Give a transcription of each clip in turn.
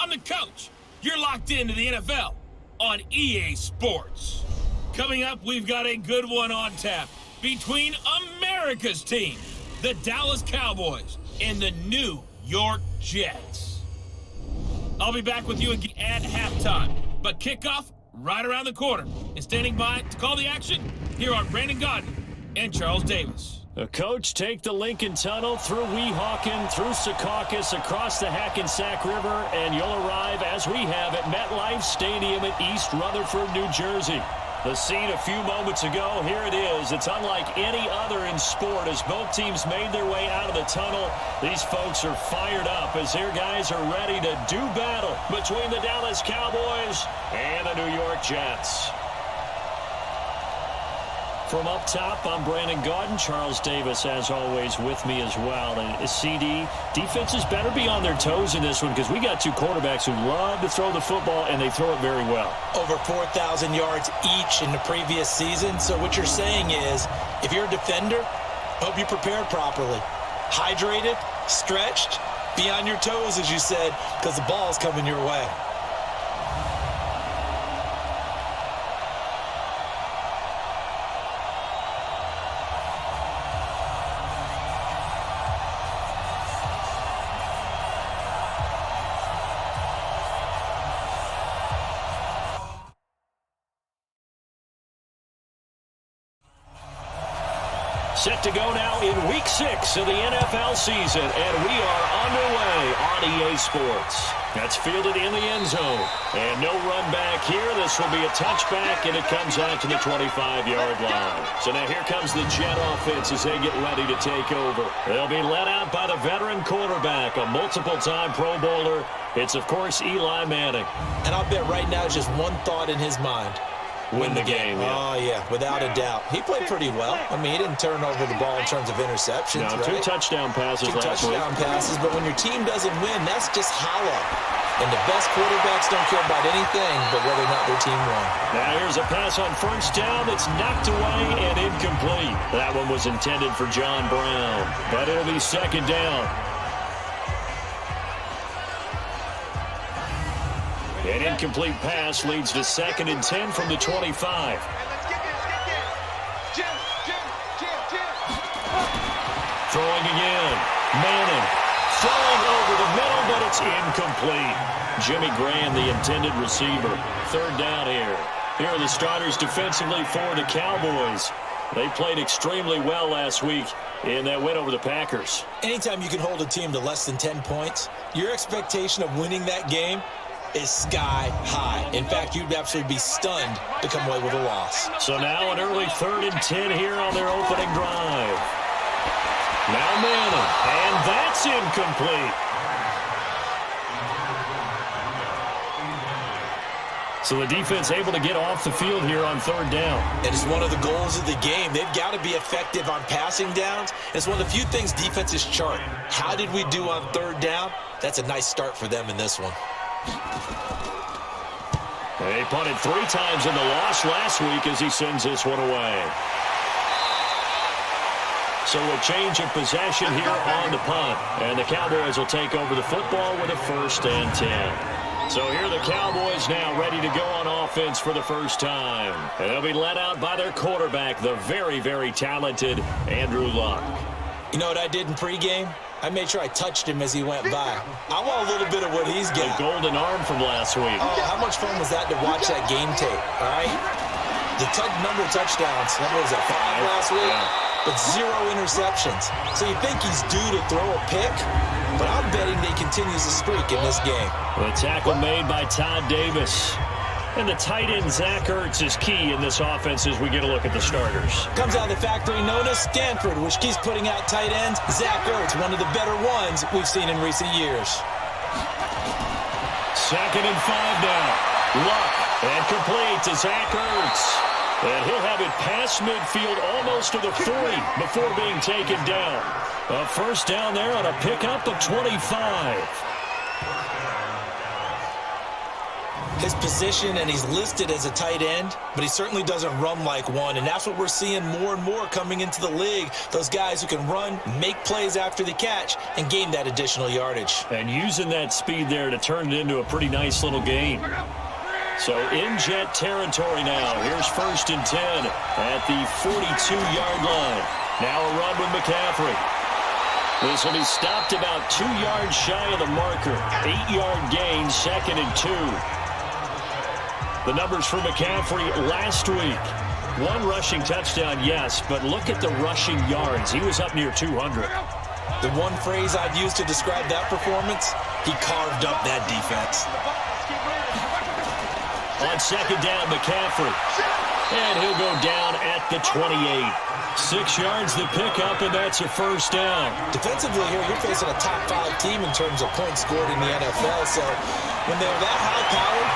I'm the coach. You're locked into the NFL on EA Sports. Coming up, we've got a good one on tap between America's team, the Dallas Cowboys, and the New York Jets. I'll be back with you again at halftime, but kickoff right around the corner. And standing by to call the action, here are Brandon Gaudin and Charles Davis. Coach, take the Lincoln Tunnel through Weehawken, through Secaucus, across the Hackensack River, and you'll arrive, as we have, at MetLife Stadium at East Rutherford, New Jersey. The scene a few moments ago, here it is. It's unlike any other in sport as both teams made their way out of the tunnel. These folks are fired up as their guys are ready to do battle between the Dallas Cowboys and the New York Jets. From up top, I'm Brandon Gaudin. Charles Davis, as always, with me as well. And CD, defenses better be on their toes in this one because we got two quarterbacks who love to throw the football, and they throw it very well. Over 4,000 yards each in the previous season. So what you're saying is, if you're a defender, hope you prepared properly. Hydrated, stretched, be on your toes, as you said, because the ball's coming your way. Set to go now in Week 6 of the NFL season, and we are underway on EA Sports. That's fielded in the end zone, and no run back here. This will be a touchback, and it comes out to the 25-yard line. So now here comes the Jet offense as they get ready to take over. They'll be led out by the veteran quarterback, a multiple-time Pro Bowler. It's, of course, Eli Manning. And I'll bet right now just one thought in his mind. Win the game. Yeah. Oh, yeah, without a doubt. He played pretty well. I mean, he didn't turn over the ball in terms of interceptions, no, right? 2 touchdown passes last week. 2 touchdown passes, but when your team doesn't win, that's just hollow. And the best quarterbacks don't care about anything but whether or not their team won. Now here's a pass on first down that's knocked away and incomplete. That one was intended for John Brown, but it'll be second down. An incomplete pass leads to 2nd and 10 from the 25. Throwing again. Manning. Throwing over the middle, but it's incomplete. Jimmy Graham, the intended receiver. 3rd down here. Here are the starters defensively for the Cowboys. They played extremely well last week in that win over the Packers. Anytime you can hold a team to less than 10 points, your expectation of winning that game is sky high. In fact, you'd absolutely be stunned to come away with a loss. So now an early 3rd and 10 here on their opening drive. Now Manning, and that's incomplete. So the defense able to get off the field here on 3rd down. And it's one of the goals of the game. They've got to be effective on passing downs. It's one of the few things defenses chart. How did we do on 3rd down? That's a nice start for them in this one. They punted 3 times in the loss last week as he sends this one away. So a change of possession here on the punt. And the Cowboys will take over the football with a 1st and 10. So here are the Cowboys now ready to go on offense for the first time. And they'll be led out by their quarterback, the very, very talented Andrew Luck. You know what I did in pregame? I made sure I touched him as he went by. I want a little bit of what he's got. The golden arm from last week. Oh, how much fun was that to watch that game tape, all right? The number of touchdowns, what was that, 5 last week? Yeah. But 0 interceptions. So you think he's due to throw a pick? But I'm betting they continues the streak in this game. The tackle made by Todd Davis. And the tight end, Zach Ertz, is key in this offense as we get a look at the starters. Comes out of the factory known as Stanford, which keeps putting out tight ends. Zach Ertz, one of the better ones we've seen in recent years. 2nd and 5 now. Luck, and complete to Zach Ertz. And he'll have it past midfield almost to the 40 before being taken down. A 1st down there on a pickup of 25. his position, and he's listed as a tight end, but he certainly doesn't run like one, and that's what we're seeing more and more coming into the league. Those guys who can run, make plays after the catch, and gain that additional yardage. And using that speed there to turn it into a pretty nice little gain. So in jet territory now. Here's 1st and 10 at the 42-yard line. Now a run with McCaffrey. This will be stopped about 2 yards shy of the marker. 8-yard gain, 2nd and 2. The numbers for McCaffrey last week. 1 rushing touchdown, yes, but look at the rushing yards. He was up near 200. The one phrase I'd use to describe that performance, he carved up that defense. On 2nd down, McCaffrey. And he'll go down at the 28. 6 yards the pickup, and that's a 1st down. Defensively here, you're facing a top 5 team in terms of points scored in the NFL. So when they're that high-powered,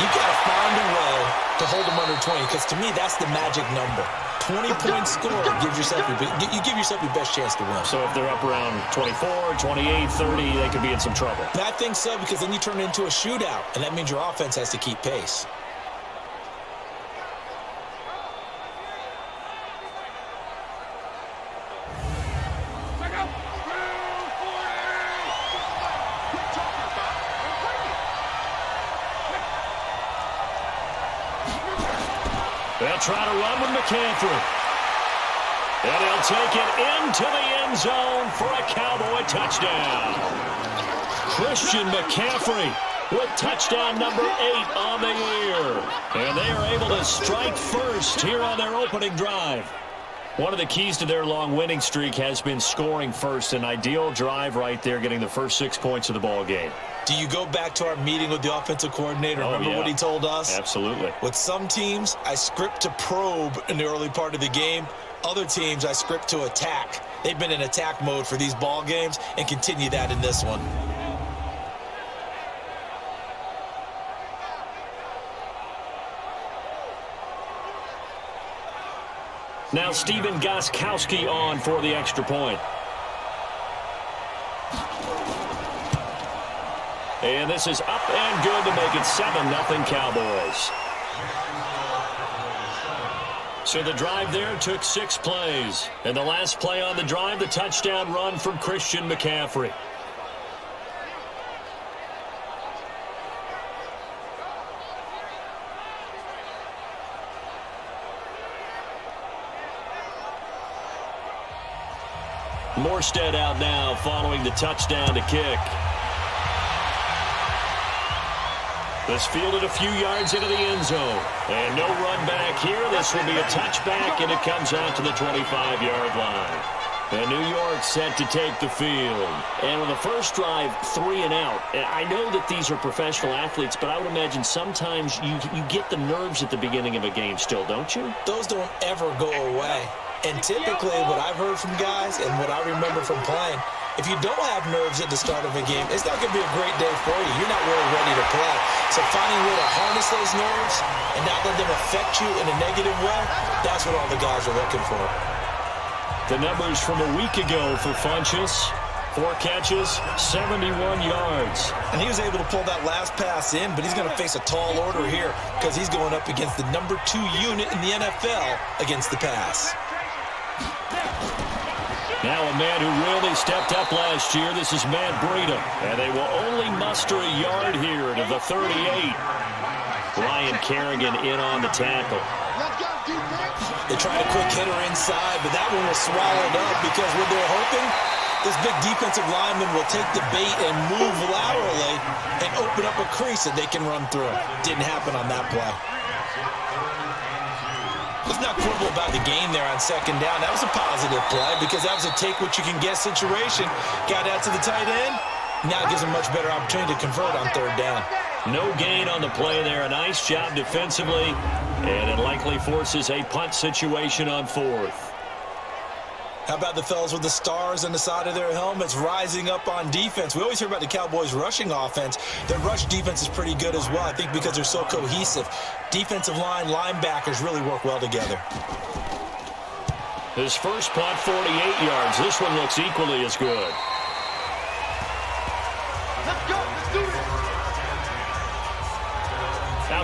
you've got to find a way to hold them under 20, because to me, that's the magic number. 20 points scored gives yourself you give yourself your best chance to win. So if they're up around 24, 28, 30, they could be in some trouble. And I think so, because then you turn it into a shootout, and that means your offense has to keep pace. They'll try to run with McCaffrey. And he'll take it into the end zone for a Cowboy touchdown. Christian McCaffrey with touchdown number 8 on the year. And they are able to strike first here on their opening drive. One of the keys to their long winning streak has been scoring first. An ideal drive right there, getting the first 6 points of the ball game. Do you go back to our meeting with the offensive coordinator? Remember what he told us? Absolutely. With some teams, I script to probe in the early part of the game. Other teams, I script to attack. They've been in attack mode for these ball games and continue that in this one. Now Steven Gostkowski on for the extra point. And this is up and good to make it 7-0 Cowboys. So the drive there took 6 plays. And the last play on the drive, the touchdown run from Christian McCaffrey. Morstead out now following the touchdown to kick. This fielded a few yards into the end zone. And no run back here. This will be a touchback, and it comes out to the 25-yard line. And New York set to take the field. And on the first drive, 3 and out. And I know that these are professional athletes, but I would imagine sometimes you get the nerves at the beginning of a game still, don't you? Those don't ever go away. And typically what I've heard from guys and what I remember from playing, if you don't have nerves at the start of a game, it's not going to be a great day for you. You're not really ready to play. So finding a way to harness those nerves and not let them affect you in a negative way, that's what all the guys are looking for. The numbers from a week ago for Funchess. 4 catches, 71 yards. And he was able to pull that last pass in, but he's going to face a tall order here because he's going up against the number 2 unit in the NFL against the pass. Now a man who really stepped up last year. This is Matt Breida. And they will only muster a yard here to the 38. Ryan Kerrigan in on the tackle. They tried a quick hitter inside, but that one was swallowed up because what they're hoping, this big defensive lineman will take the bait and move laterally and open up a crease that they can run through. Didn't happen on that play. Let's not quibble about the gain there on 2nd down. That was a positive play because that was a take-what-you-can-get situation. Got out to the tight end. Now it gives them a much better opportunity to convert on 3rd down. No gain on the play there. A nice job defensively. And it likely forces a punt situation on 4th. How about the fellas with the stars on the side of their helmets rising up on defense? We always hear about the Cowboys' rushing offense. Their rush defense is pretty good as well, I think, because they're so cohesive. Defensive line, linebackers really work well together. His first punt, 48 yards. This one looks equally as good. Let's go. Let's do this.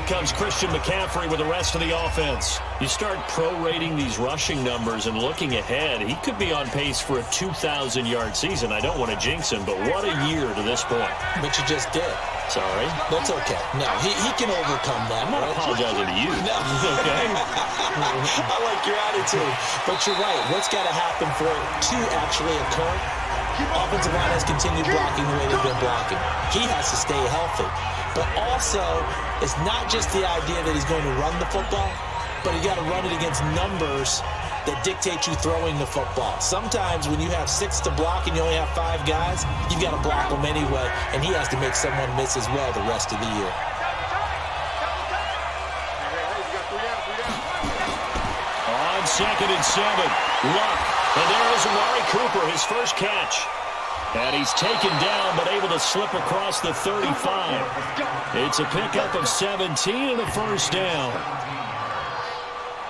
comes Christian McCaffrey with the rest of the offense. You start prorating these rushing numbers and looking ahead, he could be on pace for a 2,000-yard season. I don't want to jinx him, but what a year to this point. But you just did. Sorry? That's okay. No, he can overcome that. I'm not apologizing to you. No. Okay? I like your attitude. But you're right. What's got to happen for it to actually occur? Offensive line has continued blocking the way they've been blocking. He has to stay healthy. But also, it's not just the idea that he's going to run the football, but you got to run it against numbers that dictate you throwing the football. Sometimes when you have 6 to block and you only have 5 guys, you've got to block them anyway, and he has to make someone miss as well the rest of the year. On 2nd and 7, Luck. And there is Amari Cooper, his first catch. And he's taken down, but able to slip across the 35. It's a pickup of 17 and a first down.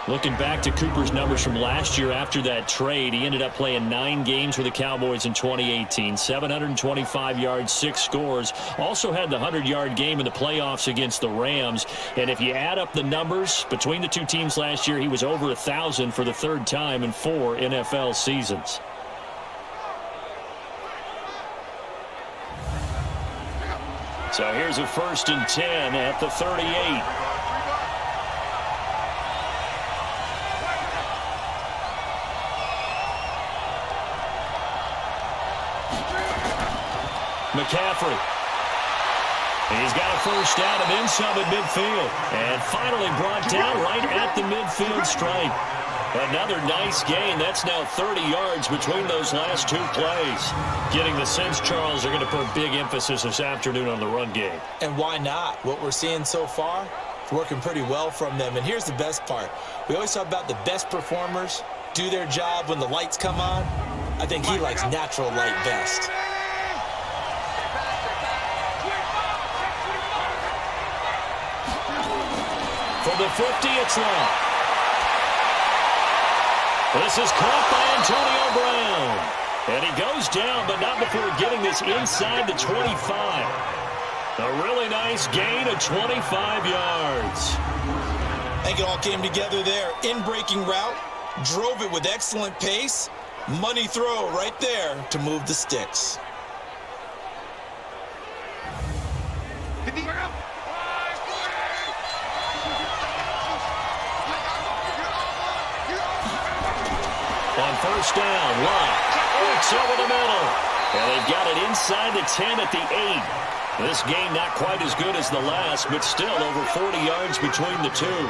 Looking back to Cooper's numbers from last year after that trade, he ended up playing 9 games with the Cowboys in 2018. 725 yards, 6 scores. Also had the 100-yard game in the playoffs against the Rams. And if you add up the numbers between the two teams last year, he was over 1,000 for the 3rd time in 4 NFL seasons. So here's a 1st and 10 at the 38. McCaffrey. He's got a first down and then some at midfield. And finally brought down right at the midfield stripe. Another nice gain. That's now 30 yards between those last 2 plays. Getting the sense, Charles, are going to put big emphasis this afternoon on the run game. And why not? What we're seeing so far, it's working pretty well from them. And here's the best part. We always talk about the best performers do their job when the lights come on. I think he likes natural light best. For the 50, it's Long. This is caught by Antonio Brown. And he goes down, but not before getting this inside the 25. A really nice gain of 25 yards. I think it all came together there. In-breaking route, drove it with excellent pace. Money throw right there to move the sticks. On first down, Lott works over the middle. And they've got it inside the 10 at the 8. This game not quite as good as the last, but still over 40 yards between the two.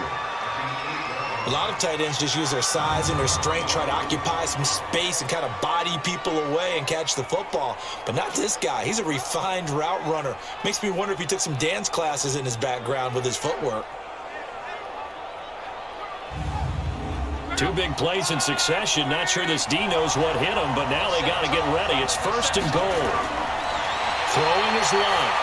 A lot of tight ends just use their size and their strength, try to occupy some space and kind of body people away and catch the football. But not this guy. He's a refined route runner. Makes me wonder if he took some dance classes in his background with his footwork. 2 big plays in succession. Not sure this D knows what hit him, but now they got to get ready. It's 1st and goal. Throwing is Lott.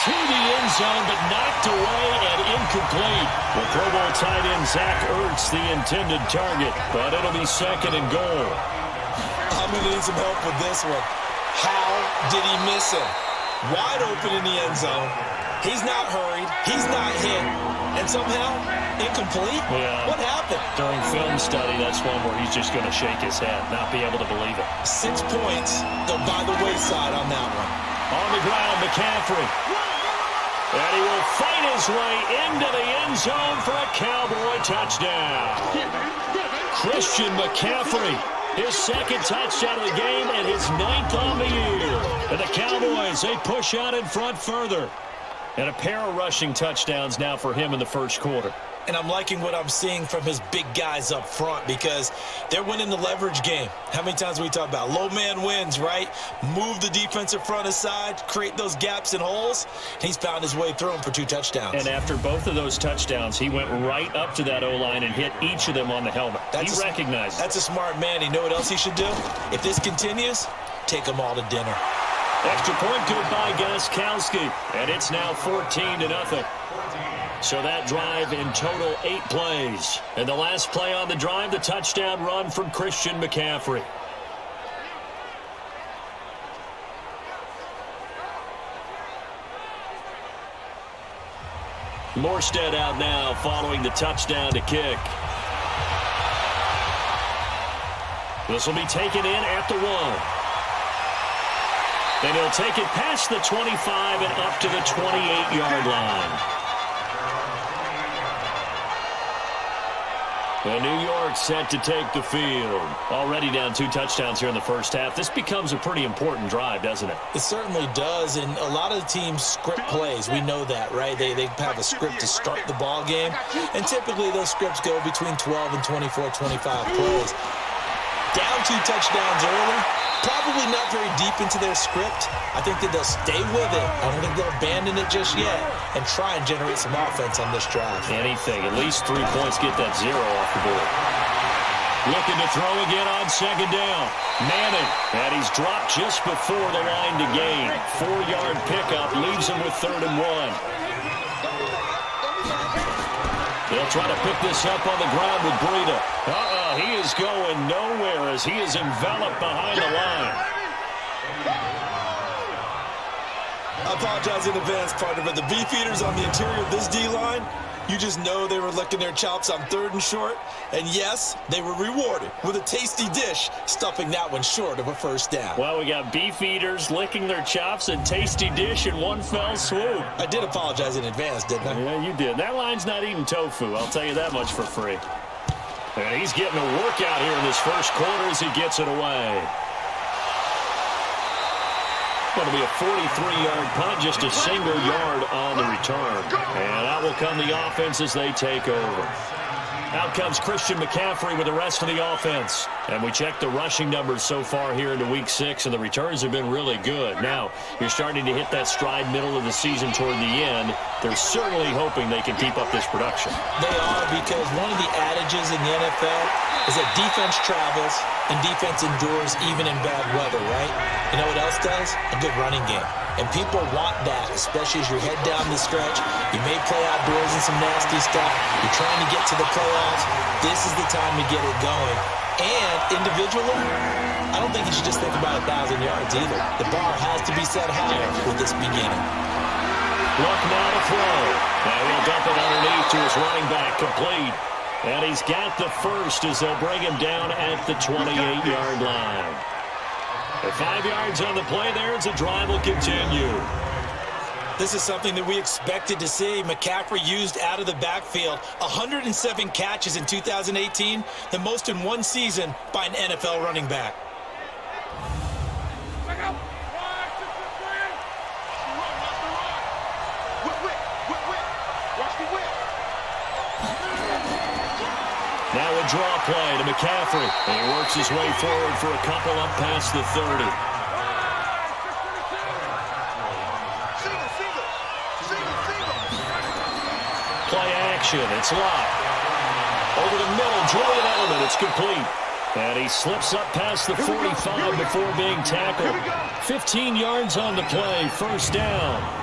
To the end zone, but knocked away and incomplete. Well, Pro Bowl tight end Zach Ertz, the intended target, but it'll be 2nd and goal. I'm going to need some help with this one. How did he miss him? Wide open in the end zone. He's not hurried. He's not hit. And somehow, incomplete? Yeah. What happened? During film study, that's one where he's just going to shake his head, not be able to believe it. 6 points go by the wayside on that one. On the ground, McCaffrey. And he will fight his way into the end zone for a Cowboy touchdown. Christian McCaffrey, his 2nd touchdown of the game and his 9th on the year. And the Cowboys, they push out in front further. And a pair of rushing touchdowns now for him in the 1st quarter. And I'm liking what I'm seeing from his big guys up front because they're winning the leverage game. How many times we talk about low man wins, right? Move the defensive front aside, create those gaps and holes. He's found his way through them for 2 touchdowns. And after both of those touchdowns, he went right up to that O-line and hit each of them on the helmet. He recognized it. That's a smart man. You know what else he should do? If this continues, take them all to dinner. Extra point good by Gostkowski. And it's now 14-0. So that drive in total 8 plays. And the last play on the drive, the touchdown run from Christian McCaffrey. Morstead out now following the touchdown to kick. This will be taken in at the 1. And he'll take it past the 25 and up to the 28-yard line. And New York set to take the field. Already down 2 touchdowns here in the first half. This becomes a pretty important drive, doesn't it? It certainly does, and a lot of the teams script plays. We know that, right? They have a script to start the ball game, and typically those scripts go between 12 and 24, 25 plays. Down 2 touchdowns early, probably not very deep into their script. I think that they'll stay with it. I don't think they'll abandon it just yet and try and generate some offense on this drive. Anything. At least 3 points, get that 0 off the board. Looking to throw again on second down. Manning, and he's dropped just before the line to gain. 4-yard pickup leaves him with 3rd and 1. They'll try to pick this up on the ground with Breida. He is going nowhere as he is enveloped behind the line. I apologize in advance, partner, but the beefeaters on the interior of this D-line, you just know they were licking their chops on 3rd and short. And yes, they were rewarded with a tasty dish, stuffing that one short of a first down. Well, we got beefeaters licking their chops and tasty dish in one fell swoop. I did apologize in advance, didn't I? Yeah, you did. That line's not eating tofu, I'll tell you that much for free. And he's getting a workout here in this first quarter as he gets it away. Going to be a 43-yard punt, just a single yard on the return. And out will come the offense as they take over. Out comes Christian McCaffrey with the rest of the offense. And we check the rushing numbers so far here into Week 6, and the returns have been really good. Now, you're starting to hit that stride middle of the season toward the end. They're certainly hoping they can keep up this production. They are, because one of the adages in the NFL is that defense travels and defense endures even in bad weather, right? You know what else does? A good running game. And people want that, especially as you head down the stretch. You may play outdoors in some nasty stuff. You're trying to get to the playoffs. This is the time to get it going. And individually, I don't think you should just think about 1,000 yards either. The bar has to be set higher with this beginning. Look now to throw. And he'll dump it underneath to his running back, complete. And he's got the first as they'll bring him down at the 28-yard line. 5 yards on the play there as the drive will continue. This is something that we expected to see. McCaffrey used out of the backfield. 107 catches in 2018, the most in one season by an NFL running back. Now a draw play to McCaffrey. And he works his way forward for a couple up past the 30. Play action. It's locked. Over the middle, Julian Edelman. It's complete. And he slips up past the 45 before being tackled. 15 yards on the play. First down.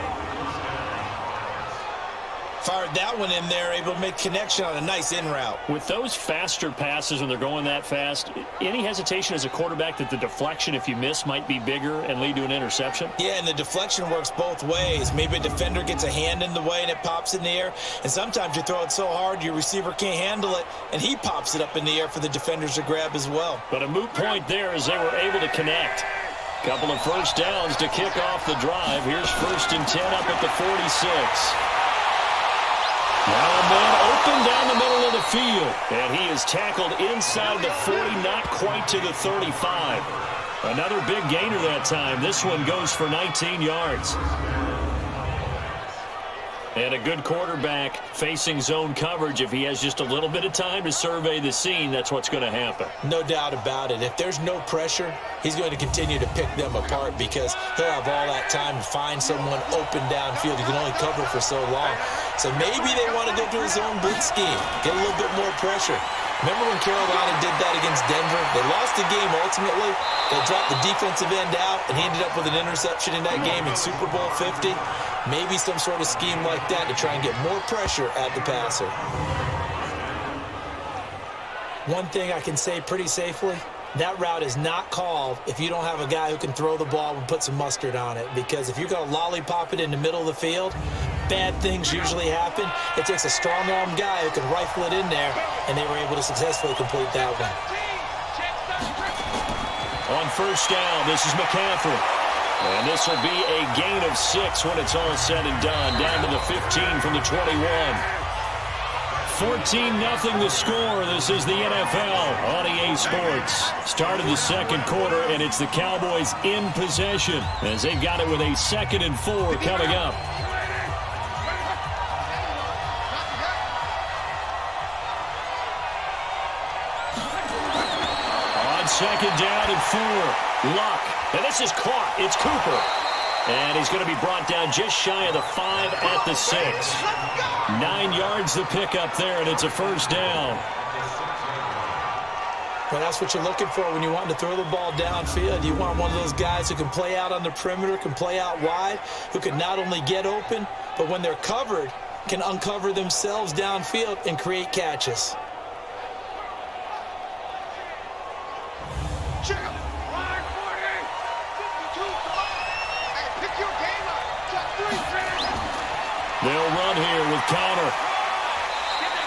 Fired that one in there, able to make connection on a nice in route. With those faster passes when they're going that fast, any hesitation as a quarterback that the deflection, if you miss, might be bigger and lead to an interception? Yeah, and the deflection works both ways. Maybe a defender gets a hand in the way and it pops in the air, and sometimes you throw it so hard your receiver can't handle it, and he pops it up in the air for the defenders to grab as well. But a moot point there as they were able to connect. Couple of first downs to kick off the drive. Here's 1st and 10 up at the 46. Now a man open down the middle of the field. And he is tackled inside the 40, not quite to the 35. Another big gainer that time. This one goes for 19 yards. And a good quarterback facing zone coverage. If he has just a little bit of time to survey the scene, that's what's going to happen. No doubt about it. If there's no pressure, he's going to continue to pick them apart because he'll have all that time to find someone open downfield. You can only cover for so long. So maybe they want to go to a zone blitz scheme, get a little bit more pressure. Remember when Carolina did that against Denver? They lost the game ultimately. They dropped the defensive end out, and he ended up with an interception in that game in Super Bowl 50. Maybe some sort of scheme like that to try and get more pressure at the passer. One thing I can say pretty safely, that route is not called if you don't have a guy who can throw the ball and put some mustard on it. Because if you're going to lollipop it in the middle of the field, bad things usually happen. It takes a strong-arm guy who can rifle it in there, and they were able to successfully complete that one. On first down, this is McCaffrey. And this will be a gain of 6 when it's all said and done. Down to the 15 from the 21. 14-0 the score. This is the NFL on EA Sports. Started the second quarter, and it's the Cowboys in possession as they've got it with a 2nd and 4 coming up. On 2nd down and 4, Luck. And this is caught. It's Cooper. And he's going to be brought down just shy of the 5 at the 6. 9 yards to pick up there, and it's a first down. Well, that's what you're looking for when you want to throw the ball downfield. You want one of those guys who can play out on the perimeter, can play out wide, who can not only get open, but when they're covered, can uncover themselves downfield and create catches. They'll run here with Connor.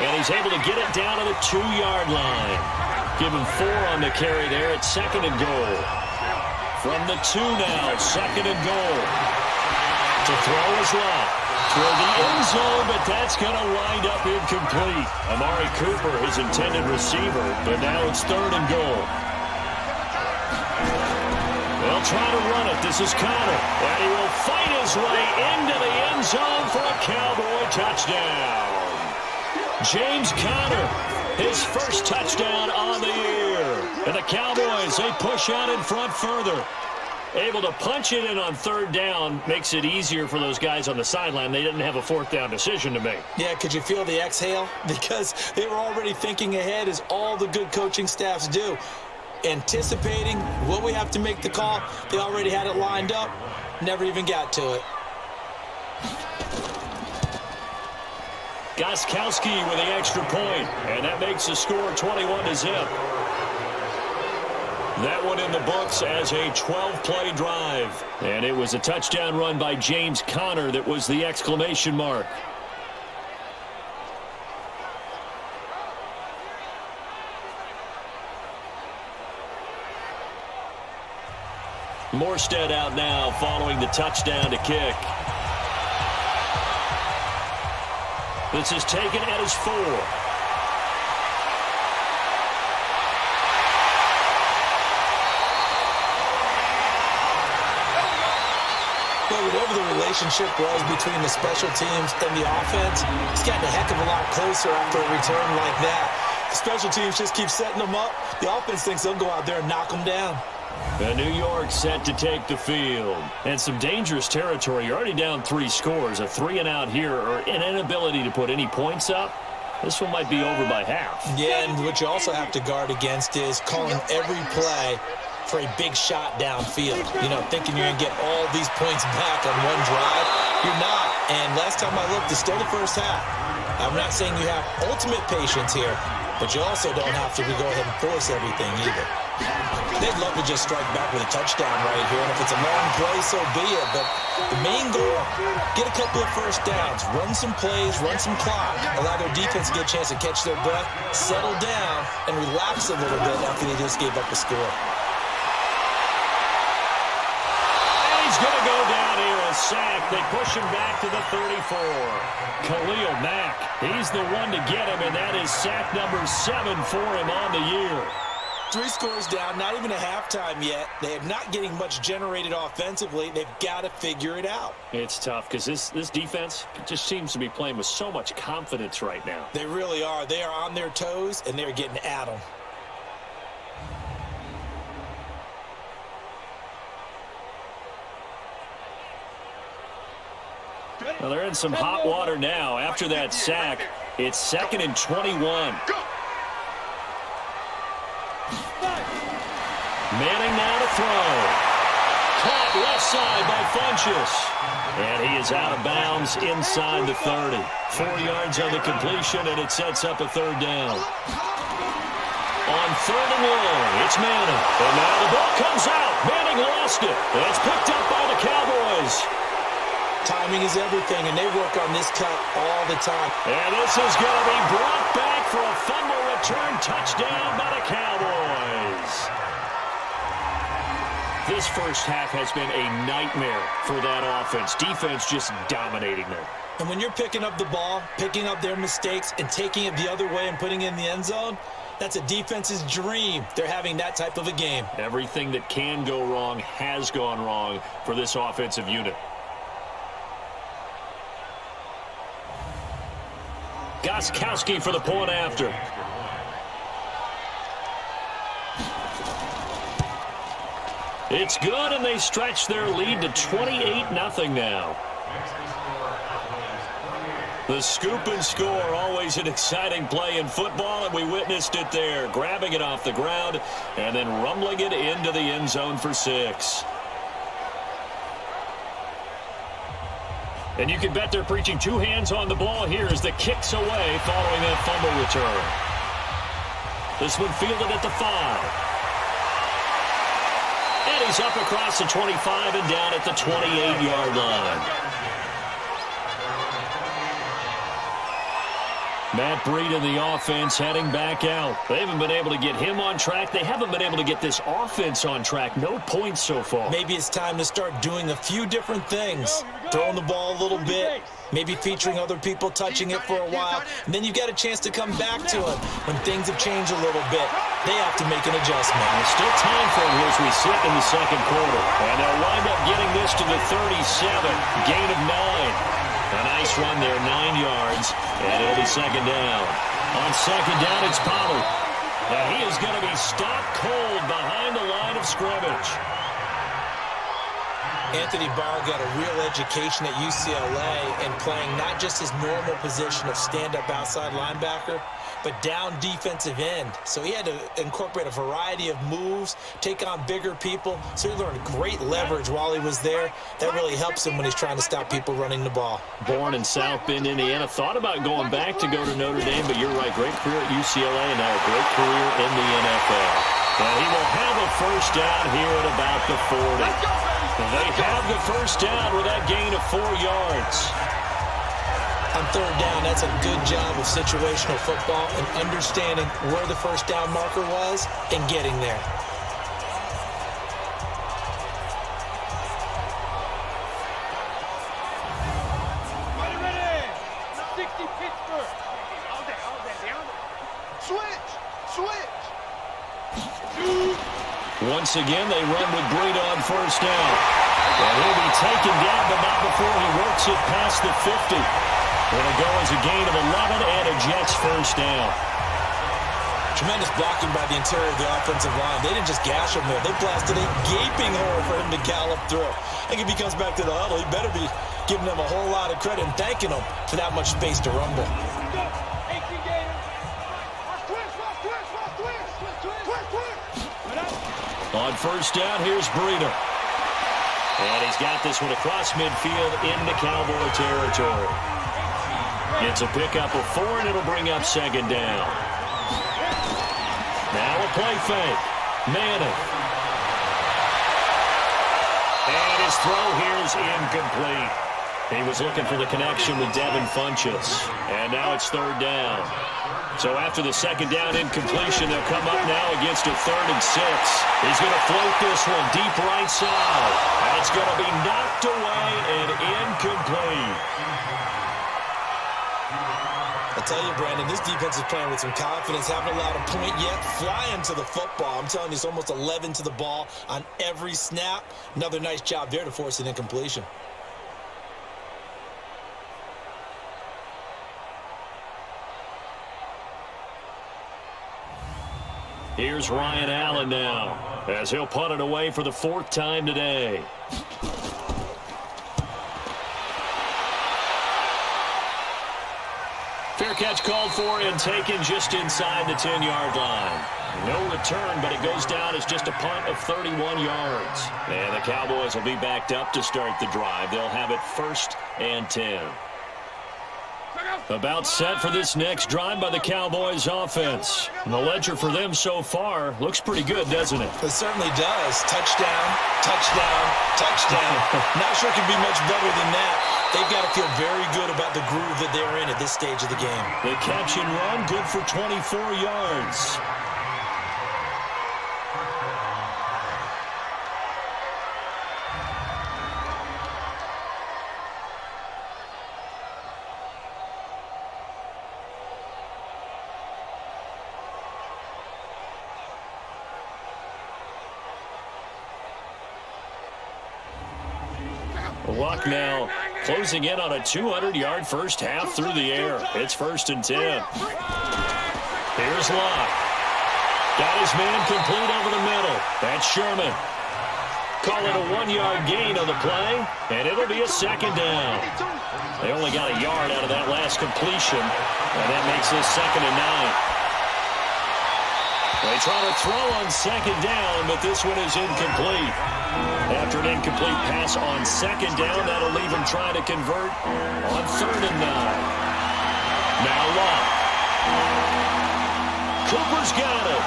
And he's able to get it down to the 2-yard line. Give him 4 on the carry there at 2nd and goal. From the 2 now, 2nd and goal. To throw is Luck. Toward the end zone, but that's going to wind up incomplete. Amari Cooper, his intended receiver, but now it's 3rd and goal. They'll try to run it. This is Connor. And he will fight his way into the end zone for a Cowboy touchdown. James Conner, his first touchdown on the year. And the Cowboys, they push out in front further. Able to punch it in on 3rd down makes it easier for those guys on the sideline. They didn't have a 4th down decision to make. Yeah, could you feel the exhale? Because they were already thinking ahead, as all the good coaching staffs do. Anticipating, will we have to make the call? They already had it lined up, never even got to it. Gostkowski with the extra point, and that makes the score 21-0. That one in the books as a 12-play drive. And it was a touchdown run by James Conner that was the exclamation mark. Morstead out now following the touchdown to kick. This is taken at his 4. Well, whatever the relationship was between the special teams and the offense, it's gotten a heck of a lot closer after a return like that. The special teams just keep setting them up. The offense thinks they'll go out there and knock them down. And New York set to take the field. And some dangerous territory. You're already down 3 scores. A 3-and-out here, or an inability to put any points up. This one might be over by half. Yeah, and what you also have to guard against is calling every play for a big shot downfield. You know, thinking you're going to get all these points back on one drive. You're not. And last time I looked, it's still the first half. I'm not saying you have ultimate patience here, but you also don't have to go ahead and force everything either. They'd love to just strike back with a touchdown right here, and if it's a long play, so be it. But the main goal, get a couple of first downs, run some plays, run some clock, allow their defense to get a chance to catch their breath, settle down, and relax a little bit after they just gave up a score. And he's going to go down here, a sack. They push him back to the 34. Khalil Mack, he's the one to get him, and that is sack number 7 for him on the year. 3 scores down, not even a halftime yet. They are not getting much generated offensively. They've got to figure it out. It's tough because this defense just seems to be playing with so much confidence right now. They really are. They are on their toes, and they're getting at them. Well, they're in some hot water now. After that sack, it's 2nd and 21. Manning now to throw. Caught left side by Funchess. And he is out of bounds inside the 30. 4 yards on the completion, and it sets up a 3rd down. On 3rd and long, it's Manning. And now the ball comes out. Manning lost it. And it's picked up by the Cowboys. Time Timing is everything, and they work on this cut all the time. And this is going to be brought back for a fumble return touchdown by the Cowboys. This first half has been a nightmare for that offense. Defense just dominating them. And when you're picking up the ball, picking up their mistakes, and taking it the other way and putting it in the end zone, that's a defense's dream. They're having that type of a game. Everything that can go wrong has gone wrong for this offensive unit. Gostkowski for the point after. It's good, and they stretch their lead to 28-0 now. The scoop and score, always an exciting play in football, and we witnessed it there, grabbing it off the ground and then rumbling it into the end zone for 6. And you can bet they're preaching two hands on the ball here as the kick's away following that fumble return. This one fielded at the 5. And he's up across the 25 and down at the 28-yard line. Matt Breed in the offense heading back out. They haven't been able to get him on track. They haven't been able to get this offense on track. No points so far. Maybe it's time to start doing a few different things. Throwing the ball a little bit, maybe featuring other people touching it for a while, and then you've got a chance to come back to it when things have changed a little bit. They have to make an adjustment. There's still time for it as we sit in the second quarter. And they'll wind up getting this to the 37. Gain of 9. A nice run there, 9 yards, and it'll be second down. On second down, it's Pollard. And he is going to be stopped cold behind the line of scrimmage. Anthony Barr got a real education at UCLA and playing not just his normal position of stand-up outside linebacker, but down defensive end. So he had to incorporate a variety of moves, take on bigger people. So he learned great leverage while he was there. That really helps him when he's trying to stop people running the ball. Born in South Bend, Indiana. Thought about going back to go to Notre Dame, but you're right. Great career at UCLA and now a great career in the NFL. And he will have a first down here at about the 40. They have the first down with that gain of 4 yards. On third down, that's a good job of situational football and understanding where the first down marker was and getting there. Ready. 60 Pittsburgh. All day. Switch. Once again, they run with Breida on first down. And he'll be taken down, but not before he works it past the 50. It'll go as a gain of 11 and a Jets first down. Tremendous blocking by the interior of the offensive line. They didn't just gash him there. They blasted a gaping hole for him to gallop through. I think if he comes back to the huddle, he better be giving them a whole lot of credit and thanking them for that much space to rumble. On first down, here's Breida. And he's got this one across midfield into Cowboy territory. It's a pickup of 4, and it'll bring up second down. Now a play fake. Madden. And his throw here is incomplete. He was looking for the connection with Devin Funchess. And now it's third down. So after the second down incompletion, they'll come up now against a 3rd and 6. He's going to float this one deep right side. And it's going to be knocked away and incomplete. I tell you, Brandon, this defense is playing with some confidence. Haven't allowed a point yet. Flying to the football. I'm telling you, it's almost 11 to the ball on every snap. Another nice job there to force an incompletion. Here's Ryan Allen now, as he'll punt it away for the 4th time today. Fair catch called for and taken just inside the 10-yard line. No return, but it goes down as just a punt of 31 yards. And the Cowboys will be backed up to start the drive. They'll have it 1st and 10. About set for this next drive by the Cowboys offense. And the ledger for them so far looks pretty good, doesn't it? It certainly does. Touchdown, touchdown, touchdown. Not sure it could be much better than that. They've got to feel very good about the groove that they're in at this stage of the game. The catch and run, good for 24 yards. Luck now closing in on a 200-yard first half through the air. It's 1st and 10. Here's Luck. Got his man complete over the middle. That's Sherman. Call it a 1-yard gain on the play, and it'll be a 2nd down. They only got a yard out of that last completion, and that makes this 2nd and 9. They try to throw on 2nd down, but this one is incomplete. After an incomplete pass on 2nd down, that'll leave him trying to convert on 3rd and 9. Now Luck. Cooper's got it.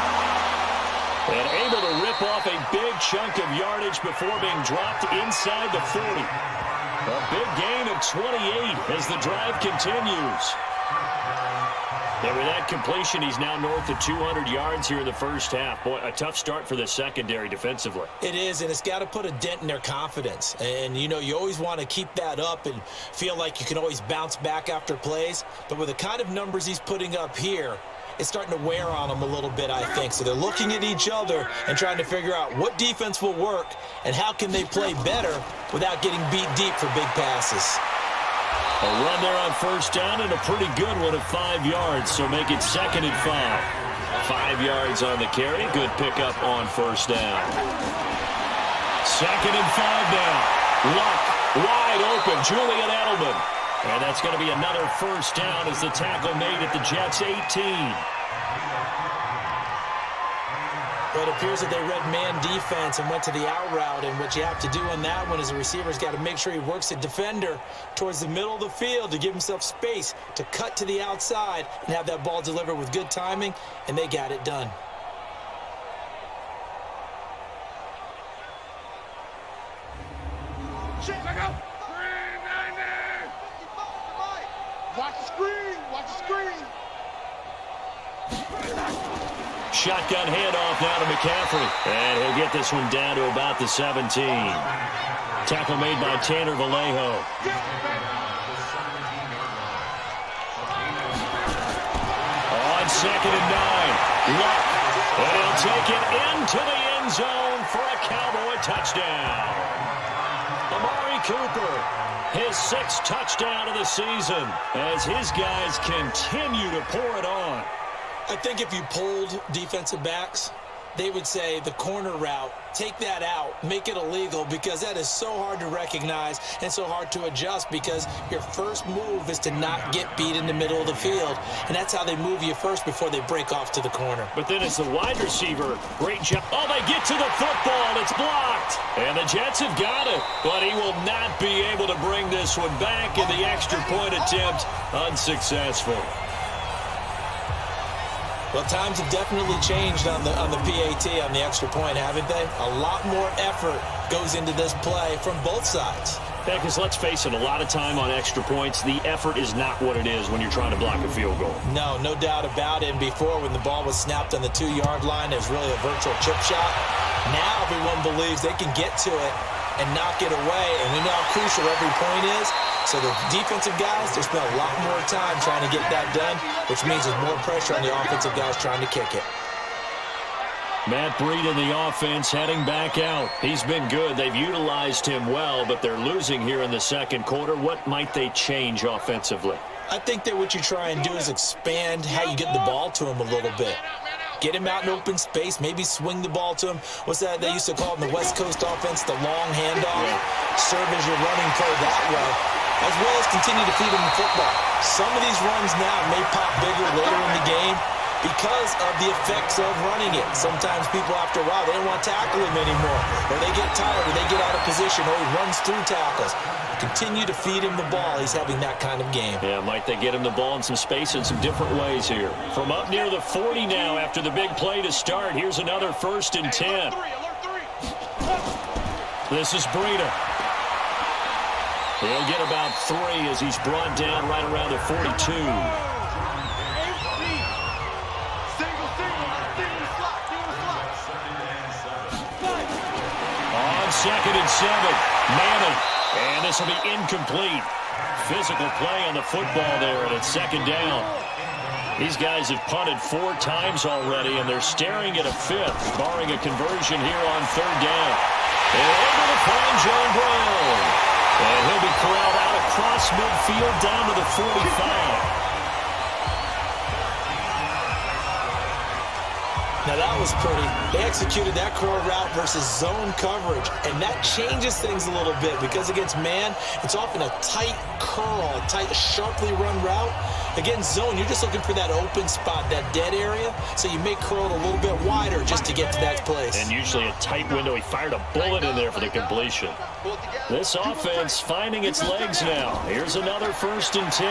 And able to rip off a big chunk of yardage before being dropped inside the 40. A big gain of 28 as the drive continues. And with that completion, he's now north of 200 yards here in the first half. Boy, a tough start for the secondary defensively. It is, and it's got to put a dent in their confidence. And, you know, you always want to keep that up and feel like you can always bounce back after plays. But with the kind of numbers he's putting up here, it's starting to wear on them a little bit, I think. So they're looking at each other and trying to figure out what defense will work and how can they play better without getting beat deep for big passes. A run there on 1st down and a pretty good one of 5 yards, so make it 2nd and 5. 5 yards on the carry. Good pickup on 1st down. 2nd and 5 now. Luck wide open. Julian Edelman. And that's going to be another 1st down as the tackle made at the Jets' 18. But it appears that they read man defense and went to the out route, and what you have to do on that one is the receiver's got to make sure he works the defender towards the middle of the field to give himself space to cut to the outside and have that ball delivered with good timing, and they got it done. Check out. Watch the screen. Watch the screen. Shotgun handoff now to McCaffrey. And he'll get this one down to about the 17. Tackle made by Tanner Vallejo. On 2nd and 9. Luck. And he'll take it into the end zone for a Cowboy touchdown. Amari Cooper, his 6th touchdown of the season as his guys continue to pour it on. I think if you polled defensive backs, they would say the corner route, take that out, make it illegal, because that is so hard to recognize and so hard to adjust, because your first move is to not get beat in the middle of the field, and that's how they move you first before they break off to the corner. But then it's the wide receiver. Great job. Oh, they get to the football. It's blocked. And the Jets have got it, but he will not be able to bring this one back, in the extra point attempt unsuccessful. Well, times have definitely changed on the PAT, on the extra point, haven't they? A lot more effort goes into this play from both sides. Yeah, because let's face it, a lot of time on extra points, the effort is not what it is when you're trying to block a field goal. No, no doubt about it. And before, when the ball was snapped on the 2-yard line, it was really a virtual chip shot. Now everyone believes they can get to it and knock it away, and we know how crucial every point is. So the defensive guys, they spend a lot more time trying to get that done, which means there's more pressure on the offensive guys trying to kick it. Matt Breed in the offense heading back out. He's been good. They've utilized him well, but they're losing here in the second quarter. What might they change offensively? I think that what you try and do is expand how you get the ball to him a little bit. Get him out in open space, maybe swing the ball to him. What's that they used to call it in the West Coast offense, the long handoff? Serve as your running play that way, as well as continue to feed him the football. Some of these runs now may pop bigger later in the game because of the effects of running it. Sometimes people, after a while, they don't want to tackle him anymore, or they get tired, or they get out of position, or he runs through tackles. Continue to feed him the ball. He's having that kind of game. Yeah, might they get him the ball in some space in some different ways here. From up near the 40 now after the big play to start. Here's another 1st and 10. This is Breida. He'll get about 3 as he's brought down right around the 42. On 2nd and 7, Madden, and this will be incomplete. Physical play on the football there, and it's 2nd down. These guys have punted 4 times already, and they're staring at a 5th, barring a conversion here on 3rd down. They're able to find John Brown, and he'll be corralled out across midfield down to the 45. Now that was pretty. They executed that curl route versus zone coverage, and that changes things a little bit because against man, it's often a tight curl, a tight, sharply run route. Against zone, you're just looking for that open spot, that dead area, so you may curl it a little bit wider just to get to that place. And usually a tight window. He fired a bullet in there for the completion. This offense finding its legs now. Here's another 1st and 10.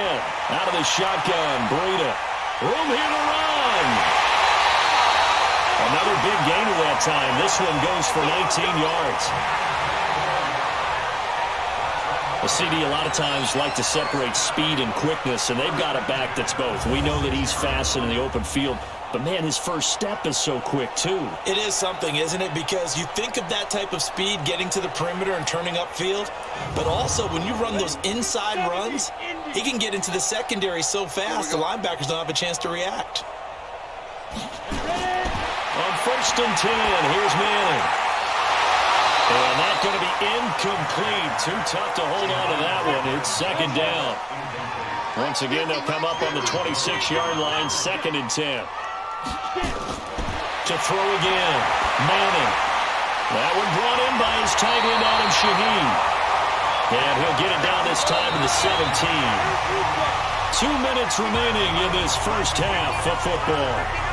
Out of the shotgun, Breida. Room here to run. Another big gain at that time. This one goes for 19 yards. The CD a lot of times like to separate speed and quickness, and they've got a back that's both. We know that he's fast in the open field, but, man, his first step is so quick, too. It is something, isn't it? Because you think of that type of speed getting to the perimeter and turning upfield, but also when you run those inside runs, he can get into the secondary so fast the linebackers don't have a chance to react. On 1st and 10, here's Manning. And that's going to be incomplete. Too tough to hold on to that one. It's 2nd down. Once again, they'll come up on the 26-yard line, 2nd and 10. To throw again, Manning. That one brought in by his tight end, Adam Shaheen. And he'll get it down this time to the 17. 2 minutes remaining in this first half of football.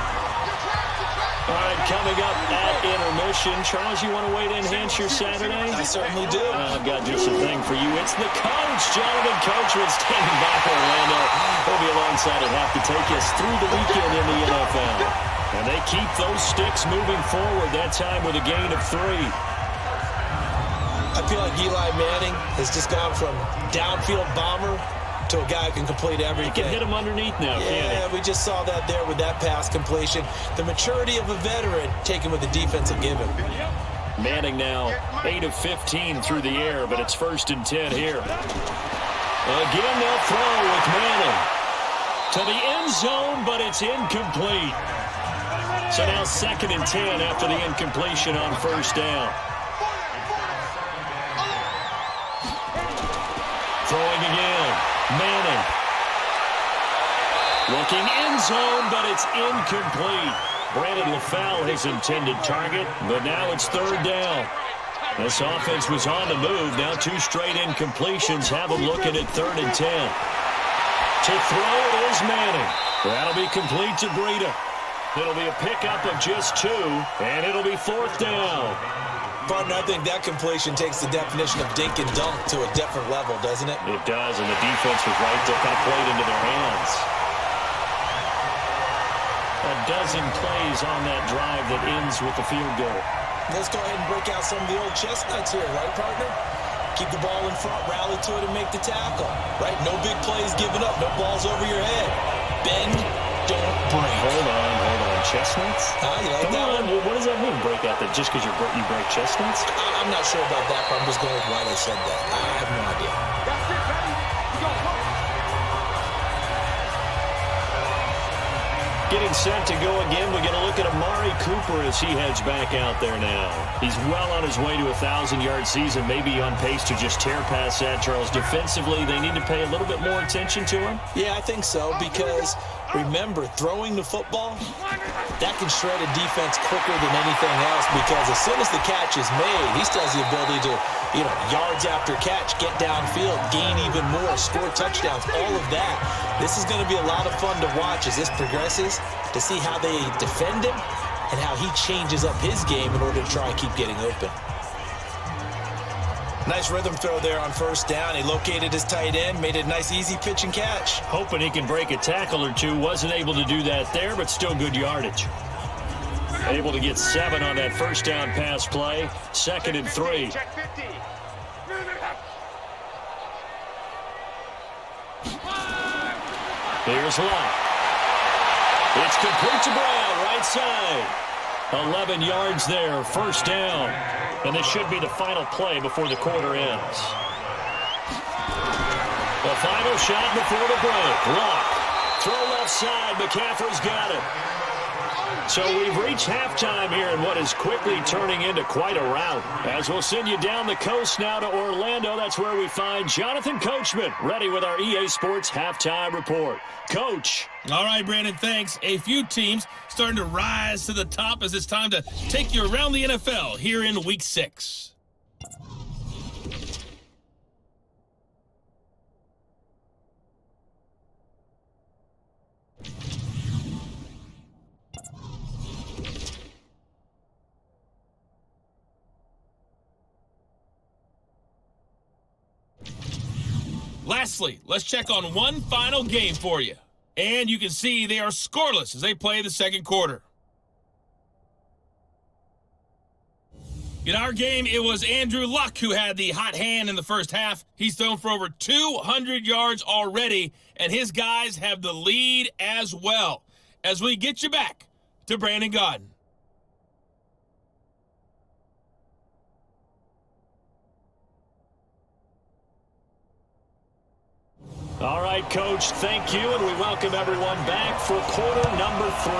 All right, coming up at intermission. Charles, you want to wait to enhance your Saturday? I certainly do. I've got just a thing for you. It's the coach, gentlemen. Coachman standing by Orlando. He'll be alongside and have to take us through the weekend in the NFL. And they keep those sticks moving forward, that time with a gain of 3. I feel like Eli Manning has just gone from downfield bomber to a guy who can complete everything. He can hit him underneath now, can't he? Yeah, we just saw that there with that pass completion. The maturity of a veteran taken with the defensive given. Manning now 8 of 15 through the air, but it's 1st and 10 here. Again, they'll throw with Manning to the end zone, but it's incomplete. So now 2nd and 10 after the incompletion on 1st down. Throwing again. Manning. Looking end zone, but it's incomplete. Brandon LaFell his intended target, but now it's 3rd down. This offense was on the move. Now 2 straight incompletions have them looking at 3rd and 10. To throw is Manning. That'll be complete to Breida. It'll be a pickup of just 2, and it'll be 4th down. Partner, I think that completion takes the definition of dink and dunk to a different level, doesn't it? It does, and the defense was right to kind of play it into their hands. A dozen plays on that drive that ends with the field goal. Let's go ahead and break out some of the old chestnuts here, right, partner? Keep the ball in front, rally to it, and make the tackle, right? No big plays given up, no balls over your head. Bend, don't break. Hold on. Chestnuts? You like Come that on, one? what does that mean, break out? That just because you break chestnuts? I'm not sure about that, but I'm just going with why they said that. I have no idea. That's it, baby. Go, go. Getting set to go again. We're going to look at Amari Cooper as he heads back out there now. He's well on his way to a 1,000-yard season, maybe on pace to just tear past that, Charles. Defensively, they need to pay a little bit more attention to him? Yeah, I think so, because remember, throwing the football, that can shred a defense quicker than anything else, because as soon as the catch is made, he still has the ability to, yards after catch, get downfield, gain even more, score touchdowns, all of that. This is going to be a lot of fun to watch as this progresses, to see how they defend him and how he changes up his game in order to try and keep getting open. Nice rhythm throw there on 1st down. He located his tight end, made a nice easy pitch and catch. Hoping he can break a tackle or 2. Wasn't able to do that there, but still good yardage. Able to get 7 on that 1st down pass play. 2nd and 3. Here's Locke. It's complete to Brown, right side. 11 yards there, first down. And this should be the final play before the quarter ends. The final shot before the break. Locke. Throw left side. McCaffrey's got it. So we've reached halftime here in what is quickly turning into quite a rout. As we'll send you down the coast now to Orlando, that's where we find Jonathan Coachman, ready with our EA Sports Halftime Report. Coach. All right, Brandon, thanks. A few teams starting to rise to the top as it's time to take you around the NFL here in Week 6. Lastly, let's check on one final game for you. And you can see they are scoreless as they play the second quarter. In our game, it was Andrew Luck who had the hot hand in the first half. He's thrown for over 200 yards already, and his guys have the lead as well. As we get you back to Brandon Gaudin. All right, Coach, thank you, and we welcome everyone back for quarter number 3.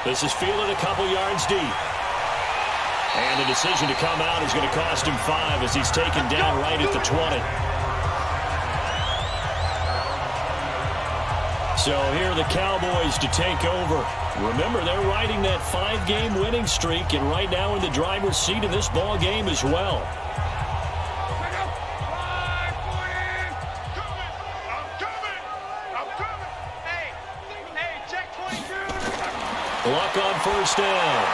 This is fielded a couple yards deep. And the decision to come out is going to cost him 5 as he's taken down right at the 20. So here are the Cowboys to take over. Remember, they're riding that 5-game winning streak, and right now in the driver's seat in this ball game as well. Luck on first down.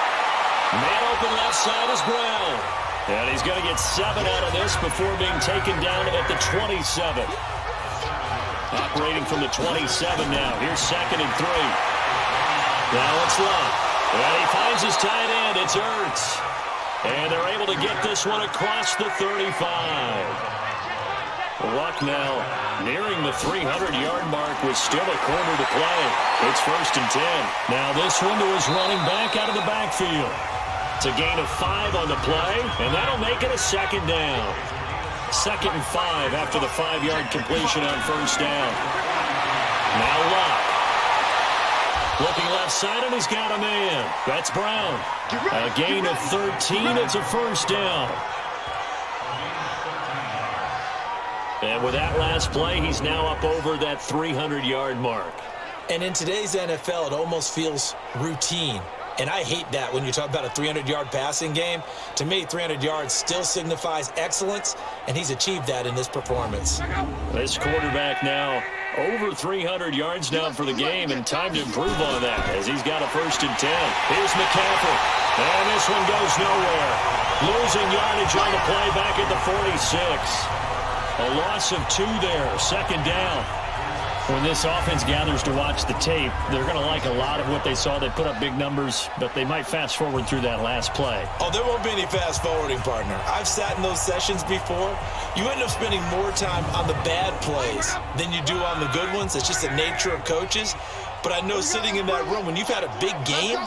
Man open left side is Brown. And he's going to get 7 out of this before being taken down at the 27. Operating from the 27 now. Here's 2nd and 3. Now it's Luck. And he finds his tight end. It's Ertz. And they're able to get this one across the 35. Luck now nearing the 300-yard mark with still a quarter to play. It's 1st and 10. Now this one to his running back out of the backfield. It's a gain of 5 on the play, and that'll make it a 2nd down. 2nd and 5 after the 5-yard completion on first down. Now Luck. Looking left side, and he's got a man. That's Brown. A gain of 13. It's a first down. And with that last play, he's now up over that 300-yard mark. And in today's NFL, it almost feels routine. And I hate that when you talk about a 300-yard passing game. To me, 300 yards still signifies excellence, and he's achieved that in this performance. This quarterback now over 300 yards now for the game, and time to improve on that as he's got a 1st and 10. Here's McCaffrey, and this one goes nowhere. Losing yardage on the play back at the 46. A loss of 2 there, 2nd down. When this offense gathers to watch the tape, they're going to like a lot of what they saw. They put up big numbers, but they might fast forward through that last play. Oh, there won't be any fast forwarding, partner. I've sat in those sessions before. You end up spending more time on the bad plays than you do on the good ones. It's just the nature of coaches. But I know sitting in that room, when you've had a big game,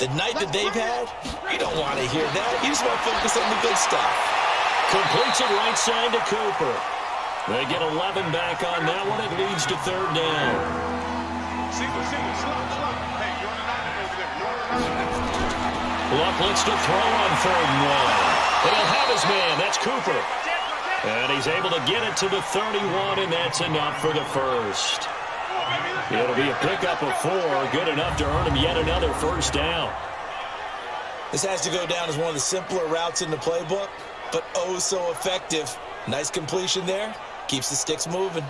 the night that they've had, you don't want to hear that. You just want to focus on the good stuff. Completes it right side to Cooper. They get 11 back on that one. It leads to 3rd down. Luck looks to throw on 3rd and 1. He'll have his man. That's Cooper. And he's able to get it to the 31, and that's enough for the first. It'll be a pickup of 4, good enough to earn him yet another 1st down. This has to go down as one of the simpler routes in the playbook, but oh so effective. Nice completion there. Keeps the sticks moving.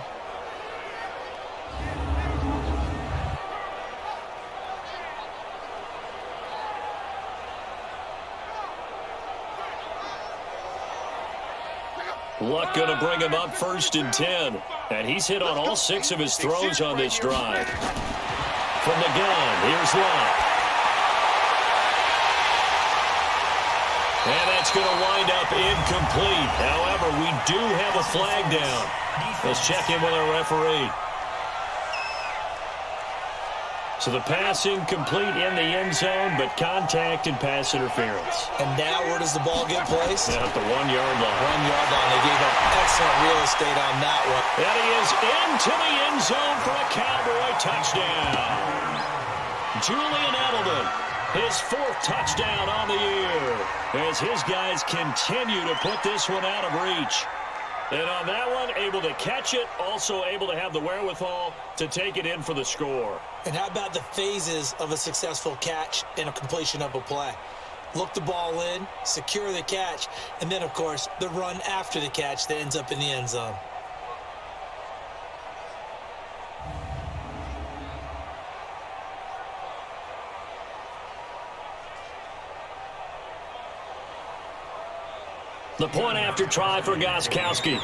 Luck going to bring him up 1st and 10. And he's hit on all 6 of his throws on this drive. From the gun, here's Luck. And that's going to wind up incomplete. However, we do have a flag down. Let's check in with our referee. So the pass incomplete in the end zone, but contact and pass interference. And now where does the ball get placed? At the 1-yard line. 1-yard line. They gave up excellent real estate on that one. And he is into the end zone for a Cowboy touchdown. Julian Edelman, his 4th touchdown on the year, as his guys continue to put this one out of reach. And on that one, able to catch it, also able to have the wherewithal to take it in for the score. And how about the phases of a successful catch and a completion of a play? Look the ball in, secure the catch, and then, of course, the run after the catch that ends up in the end zone. The point after try for Gostkowski.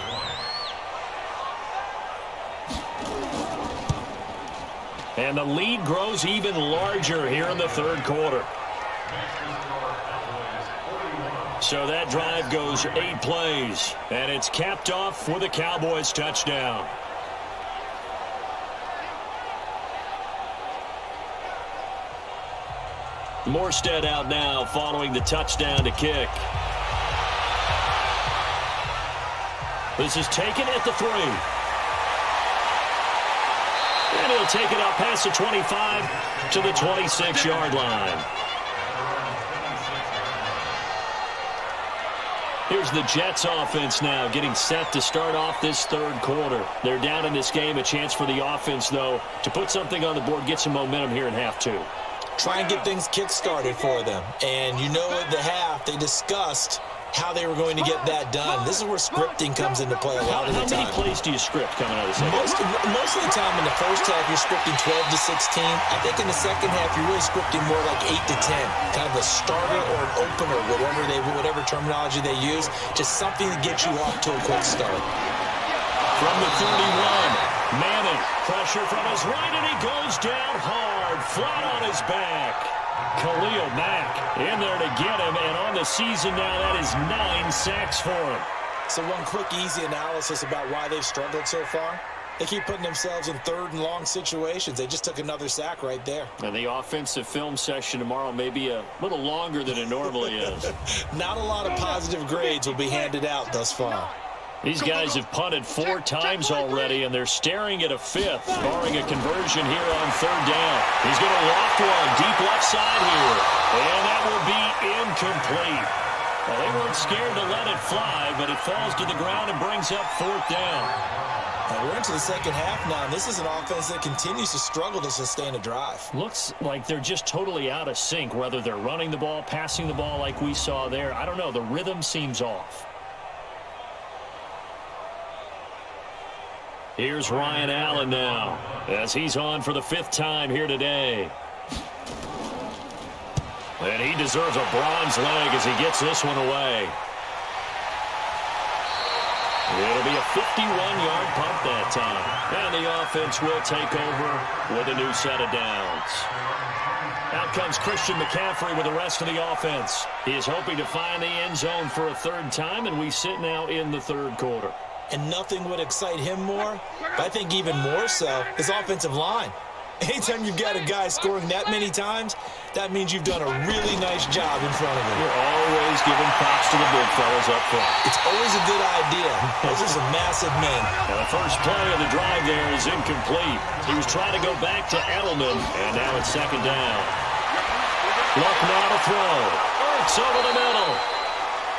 And the lead grows even larger here in the 3rd quarter. So that drive goes 8 plays, and it's capped off with a Cowboys touchdown. Morstead out now following the touchdown to kick. This is taken at the 3. And he'll take it up past the 25 to the 26-yard line. Here's the Jets offense now getting set to start off this 3rd quarter. They're down in this game. A chance for the offense, though, to put something on the board, get some momentum here in half 2. Try and get things kick-started for them. And you know at the half, they discussed how they were going to get that done. This is where scripting comes into play a lot of the time. How many plays do you script coming out of the second? Most of the time in the first half, you're scripting 12 to 16. I think in the second half, you're really scripting more like 8 to 10. Kind of a starter or an opener, whatever terminology they use. Just something to get you off to a quick start. From the 31, Madden, pressure from his right, and he goes down hard, flat on his back. Khalil Mack in there to get him, and on the season now, that is 9 sacks for him. So one quick, easy analysis about why they've struggled so far. They keep putting themselves in 3rd and long situations. They just took another sack right there. And the offensive film session tomorrow may be a little longer than it normally is. Not a lot of positive grades will be handed out thus far. These guys have punted 4 times already, and they're staring at a 5th, barring a conversion here on 3rd down. He's going to loft one deep left side here, and that will be incomplete. Well, they weren't scared to let it fly, but it falls to the ground and brings up 4th down. Now we're into the second half now, and this is an offense that continues to struggle to sustain a drive. Looks like they're just totally out of sync, whether they're running the ball, passing the ball like we saw there. I don't know. The rhythm seems off. Here's Ryan Allen now, as he's on for the 5th time here today. And he deserves a bronze leg as he gets this one away. It'll be a 51-yard punt that time. And the offense will take over with a new set of downs. Out comes Christian McCaffrey with the rest of the offense. He is hoping to find the end zone for a 3rd time, and we sit now in the 3rd quarter. And nothing would excite him more, but I think even more so, his offensive line. Anytime you've got a guy scoring that many times, that means you've done a really nice job in front of him. You're always giving props to the big fellas up front. It's always a good idea. Those are some massive men. Now the first play of the drive there is incomplete. He was trying to go back to Edelman, and now it's 2nd down. Luck now to throw. Ertz over the middle.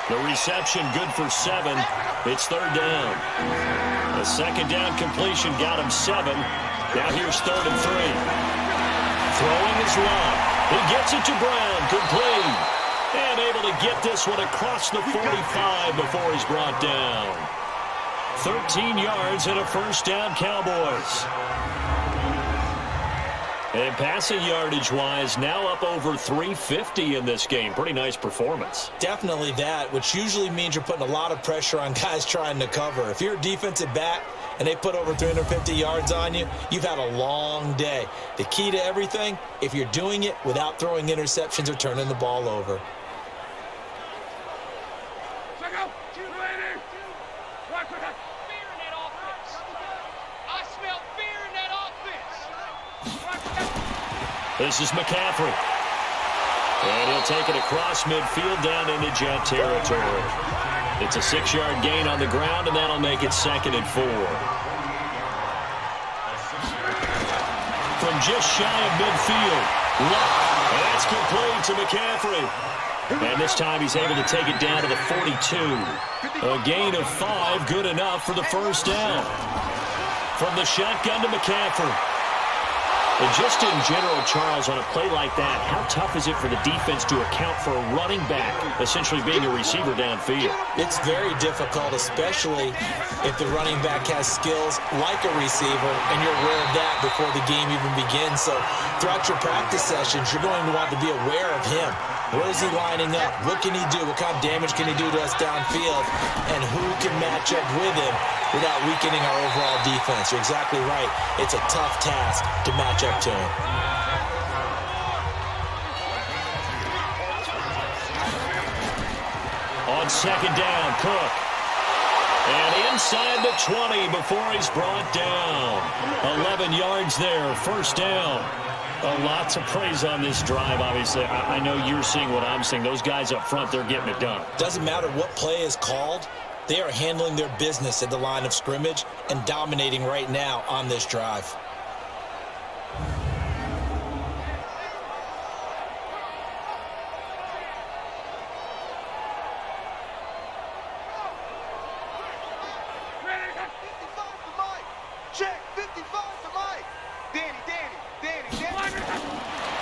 The reception good for 7. It's 3rd down. The 2nd down completion got him 7. Now here's 3rd and 3. Throwing is Love. He gets it to Brown. Complete. And able to get this one across the 45 before he's brought down. 13 yards and a 1st down, Cowboys. And passing yardage-wise, now up over 350 in this game. Pretty nice performance. Definitely that, which usually means you're putting a lot of pressure on guys trying to cover. If you're a defensive back and they put over 350 yards on you, you've had a long day. The key to everything, if you're doing it without throwing interceptions or turning the ball over. This is McCaffrey. And he'll take it across midfield down into Jet territory. It's a 6-yard gain on the ground, and that'll make it 2nd and 4. From just shy of midfield. And that's complete to McCaffrey. And this time he's able to take it down to the 42. A gain of 5, good enough for the first down. From the shotgun to McCaffrey. And just in general, Charles, on a play like that, how tough is it for the defense to account for a running back essentially being a receiver downfield? It's very difficult, especially if the running back has skills like a receiver, and you're aware of that before the game even begins. So throughout your practice sessions, you're going to want to be aware of him. Where is he lining up? What can he do? What kind of damage can he do to us downfield? And who can match up with him without weakening our overall defense? You're exactly right. It's a tough task to match up to him. On 2nd down, Cook. And inside the 20 before he's brought down. 11 yards there, first down. Lots of praise on this drive, obviously. I know you're seeing what I'm seeing. Those guys up front, they're getting it done. Doesn't matter what play is called. They are handling their business at the line of scrimmage and dominating right now on this drive.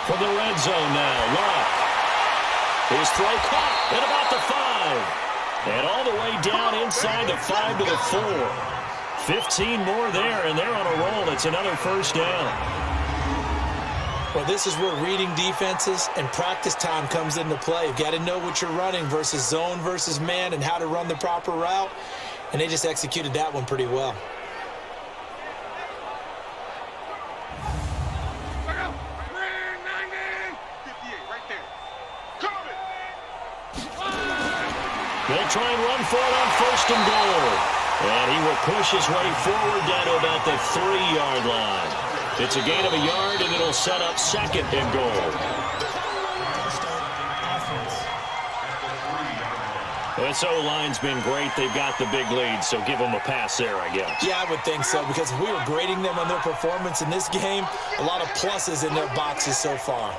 From the red zone now, Locke. His throw caught at about the 5. And all the way down inside the 5 to the 4. 15 more there, and they're on a roll. It's another first down. Well, this is where reading defenses and practice time comes into play. You've got to know what you're running versus zone versus man and how to run the proper route. And they just executed that one pretty well. They'll try and run for it on 1st and goal. And he will push his way forward down to about the 3-yard line. It's a gain of a yard, and it'll set up 2nd and goal. This O-line's been great. They've got the big lead, so give them a pass there, I guess. Yeah, I would think so, because if we were grading them on their performance in this game, a lot of pluses in their boxes so far.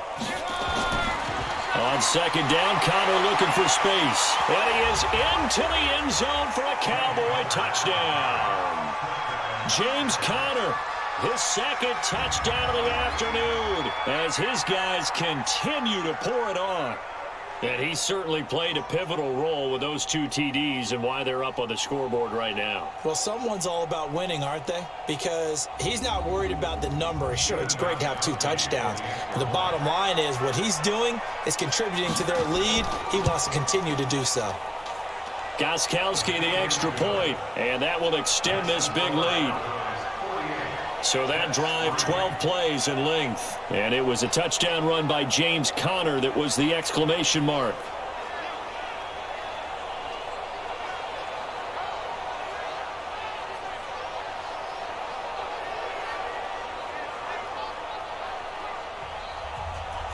On 2nd down, Connor looking for space. And he is into the end zone for a Cowboy touchdown. James Conner, his 2nd touchdown of the afternoon, as his guys continue to pour it on. And he certainly played a pivotal role with those 2 TDs and why they're up on the scoreboard right now. Well, someone's all about winning, aren't they? Because he's not worried about the number. Sure, it's great to have 2 touchdowns. But the bottom line is what he's doing is contributing to their lead. He wants to continue to do so. Gostkowski the extra point, and that will extend this big lead. So that drive, 12 plays in length. And it was a touchdown run by James Conner that was the exclamation mark.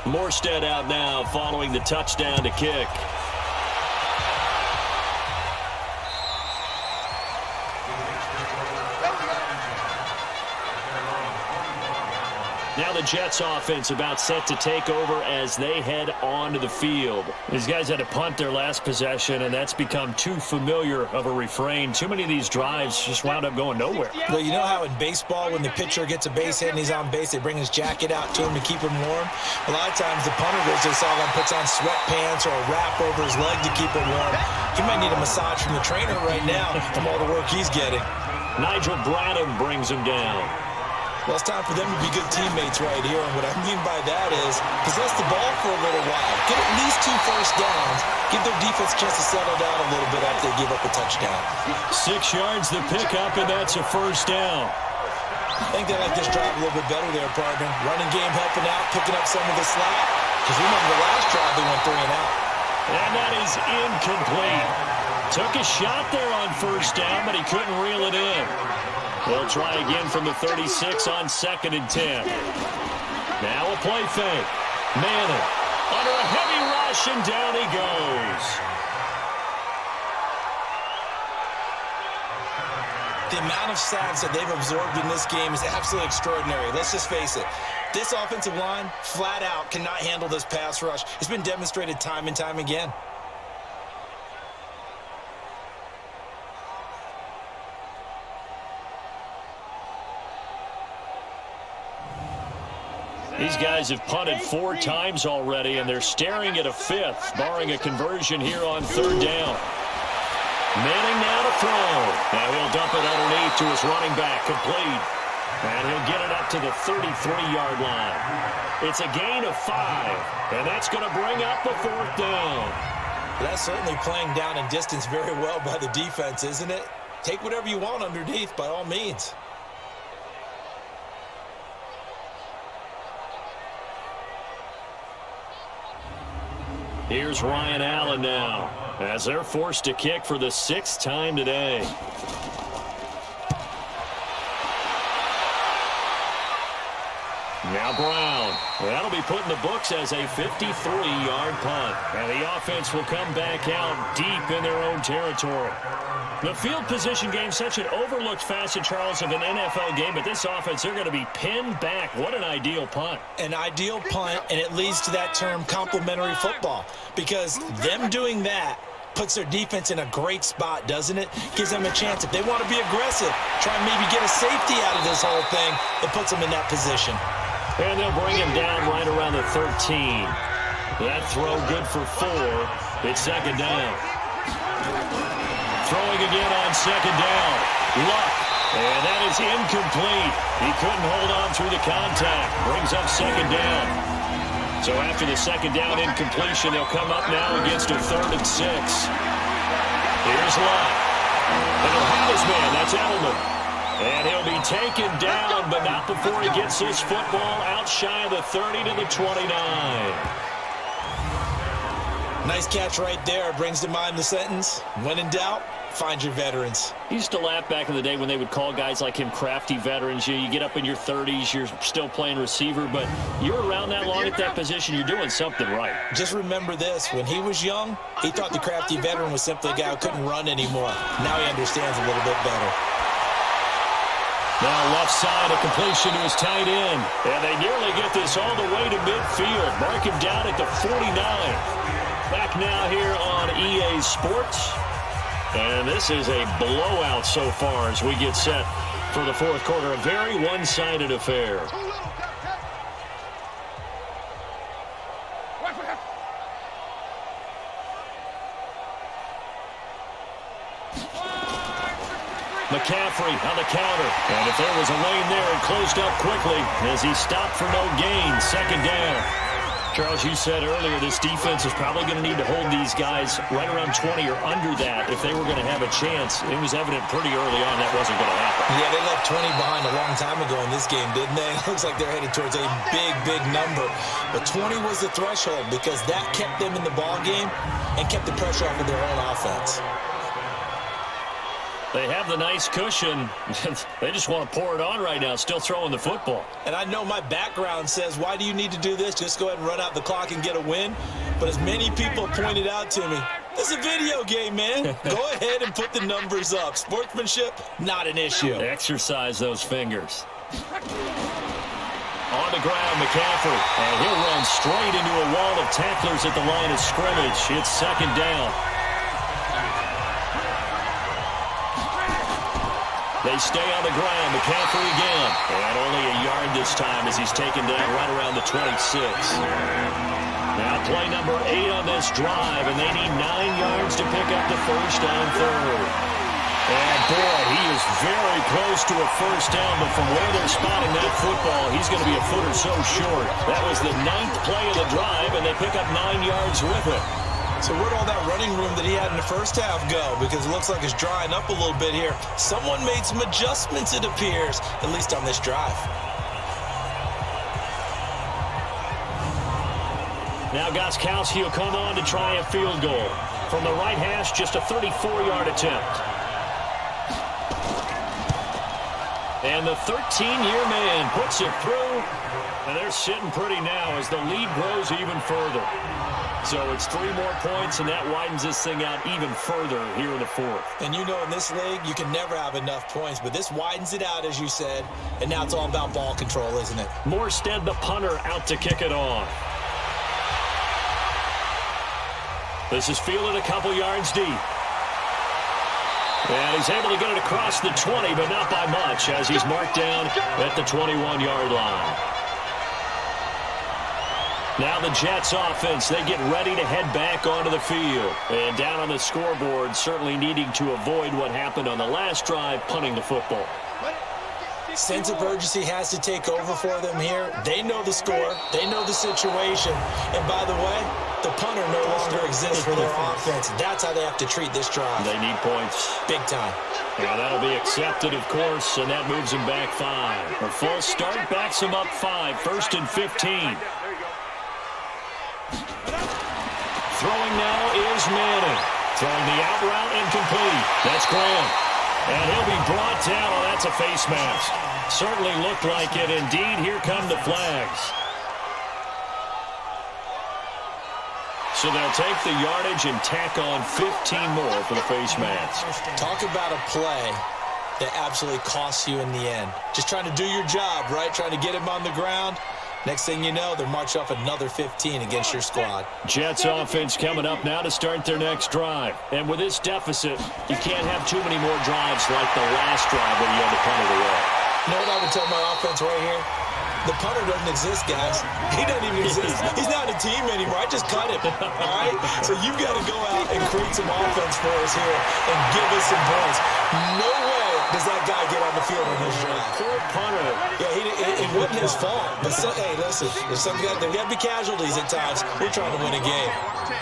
Morstead out now following the touchdown to kick. Now the Jets offense about set to take over as they head onto the field. These guys had to punt their last possession, and that's become too familiar of a refrain. Too many of these drives just wound up going nowhere. Well, you know how in baseball, when the pitcher gets a base hit and he's on base, they bring his jacket out to him to keep him warm? A lot of times the punter goes to the sideline, puts on sweatpants or a wrap over his leg to keep him warm. He might need a massage from the trainer right now from all the work he's getting. Nigel Bradham brings him down. Well, it's time for them to be good teammates right here. And what I mean by that is possess the ball for a little while. Get at least 2 first downs. Give their defense a chance to settle down a little bit after they give up a touchdown. 6 yards the pickup, and that's a first down. I think they like this drive a little bit better there, partner. Running game helping out, picking up some of the slack. Because remember the last drive they went 3 and out. And that is incomplete. Took a shot there on first down, but he couldn't reel it in. They'll try again from the 36 on 2nd and 10. Now a play fake. Madden under a heavy rush, and down he goes. The amount of sacks that they've absorbed in this game is absolutely extraordinary. Let's just face it. This offensive line, flat out, cannot handle this pass rush. It's been demonstrated time and time again. These guys have punted 4 times already, and they're staring at a 5th, barring a conversion here on 3rd down. Manning now to throw. Now he'll dump it underneath to his running back, complete. And he'll get it up to the 33-yard line. It's a gain of 5, and that's going to bring up the 4th down. That's certainly playing down in distance very well by the defense, isn't it? Take whatever you want underneath, by all means. Here's Ryan Allen now, as they're forced to kick for the 6th time today. Now Brown. That'll be put in the books as a 53-yard punt. And the offense will come back out deep in their own territory. The field position game, such an overlooked facet, Charles, of an NFL game, but this offense, they're going to be pinned back. What an ideal punt. An ideal punt, and it leads to that term complementary football, because them doing that puts their defense in a great spot, doesn't it? Gives them a chance. If they want to be aggressive, try and maybe get a safety out of this whole thing, it puts them in that position. And they'll bring him down right around the 13. That throw good for 4. It's 2nd down. Throwing again on 2nd down. Luck. And that is incomplete. He couldn't hold on through the contact. Brings up 2nd down. So after the 2nd down incompletion, they'll come up now against a 3rd and 6. Here's Luck. And he'll have his man. That's Edelman. And he'll be taken down, but not before he gets his football out shy of the 30 to the 29. Nice catch right there. Brings to mind the sentence, when in doubt, find your veterans. He used to laugh back in the day when they would call guys like him crafty veterans. You get up in your 30s, you're still playing receiver, but you're around that long at that position, you're doing something right. Just remember this, when he was young, he thought the crafty veteran was simply a guy who couldn't run anymore. Now he understands a little bit better. Now left side, a completion to his tight end. And they nearly get this all the way to midfield. Mark him down at the 49. Back now here on EA Sports. And this is a blowout so far as we get set for the 4th quarter. A very one-sided affair. McCaffrey on the counter. And if there was a lane there, it closed up quickly as he stopped for no gain. 2nd down. Charles, you said earlier this defense is probably going to need to hold these guys right around 20 or under that if they were going to have a chance. It was evident pretty early on that wasn't going to happen. Yeah, they left 20 behind a long time ago in this game, didn't they? It looks like they're headed towards a big, big number. But 20 was the threshold because that kept them in the ball game and kept the pressure off of their own offense. They have the nice cushion. They just want to pour it on right now, still throwing the football. And I know my background says, why do you need to do this? Just go ahead and run out the clock and get a win. But as many people pointed out to me, this is a video game, man. Go ahead and put the numbers up. Sportsmanship, not an issue. Exercise those fingers. On the ground, McCaffrey. And he'll run straight into a wall of tacklers at the line of scrimmage. It's 2nd down. They stay on the ground. McCaffrey again. And only a yard this time as he's taken down right around the 26. Now play number 8 on this drive, and they need 9 yards to pick up the first on 3rd. And boy, he is very close to a first down, but from where they're spotting that football, he's going to be a foot or so short. That was the 9th play of the drive, and they pick up 9 yards with it. So where'd all that running room that he had in the first half go? Because it looks like it's drying up a little bit here. Someone made some adjustments, it appears, at least on this drive. Now Gostkowski will come on to try a field goal. From the right hash, just a 34-yard attempt. And the 13-year man puts it through. And they're sitting pretty now as the lead grows even further. So it's 3 more points, and that widens this thing out even further here in the fourth. And you know, in this league, you can never have enough points, but this widens it out, as you said, and now it's all about ball control, isn't it? Morstead, the punter, out to kick it off. This is fielded a couple yards deep. And he's able to get it across the 20, but not by much, as he's marked down at the 21-yard line. Now the Jets offense, they get ready to head back onto the field. And down on the scoreboard, certainly needing to avoid what happened on the last drive, punting the football. Sense of urgency has to take over for them here. They know the score. They know the situation. And by the way, the punter no longer exists for their offense. That's how they have to treat this drive. They need points. Big time. Now that'll be accepted, of course, and that moves them back 5. A false start backs them up 5. 1st and 15. Throwing now is Madden. Throwing the out route incomplete. That's Graham. And he'll be brought down. Oh, that's a face mask. Certainly looked like it. Indeed, here come the flags. So they'll take the yardage and tack on 15 more for the face mask. Talk about a play that absolutely costs you in the end. Just trying to do your job, right? Trying to get him on the ground. Next thing you know, they're marching off another 15 against your squad. Jets offense coming up now to start their next drive. And with this deficit, you can't have too many more drives like the last drive where you had to punt it away. You know what I would tell my offense right here? The punter doesn't exist, guys. He doesn't even exist. He's not a team anymore. I just cut him, all right? So you've got to go out and create some offense for us here and give us some points. No way does that guy get on the field on his drive. Poor punter. Yeah, it wasn't his fault. But, hey, listen, there's there got to be casualties at times. We're trying to win a game.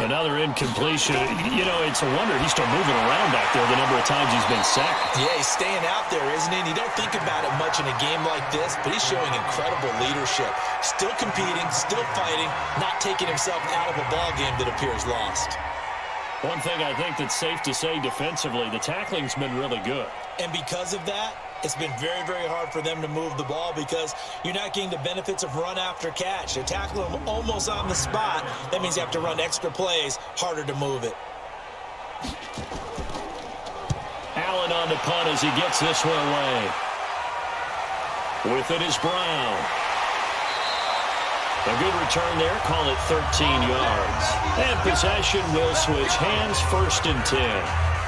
Another incompletion. You know, it's a wonder he's still moving around back there the number of times he's been sacked. Yeah, he's staying out there, isn't he? And you don't think about it much in a game like this, but he's showing incredible leadership. Still competing, still fighting, not taking himself out of a ball game that appears lost. One thing I think that's safe to say defensively, the tackling's been really good. And because of that, it's been very, very hard for them to move the ball because you're not getting the benefits of run after catch. They tackle them almost on the spot. That means you have to run extra plays, harder to move it. Allen on the punt as he gets this one away. With it is Brown. A good return there, call it 13 yards. And possession will switch hands, 1st and 10.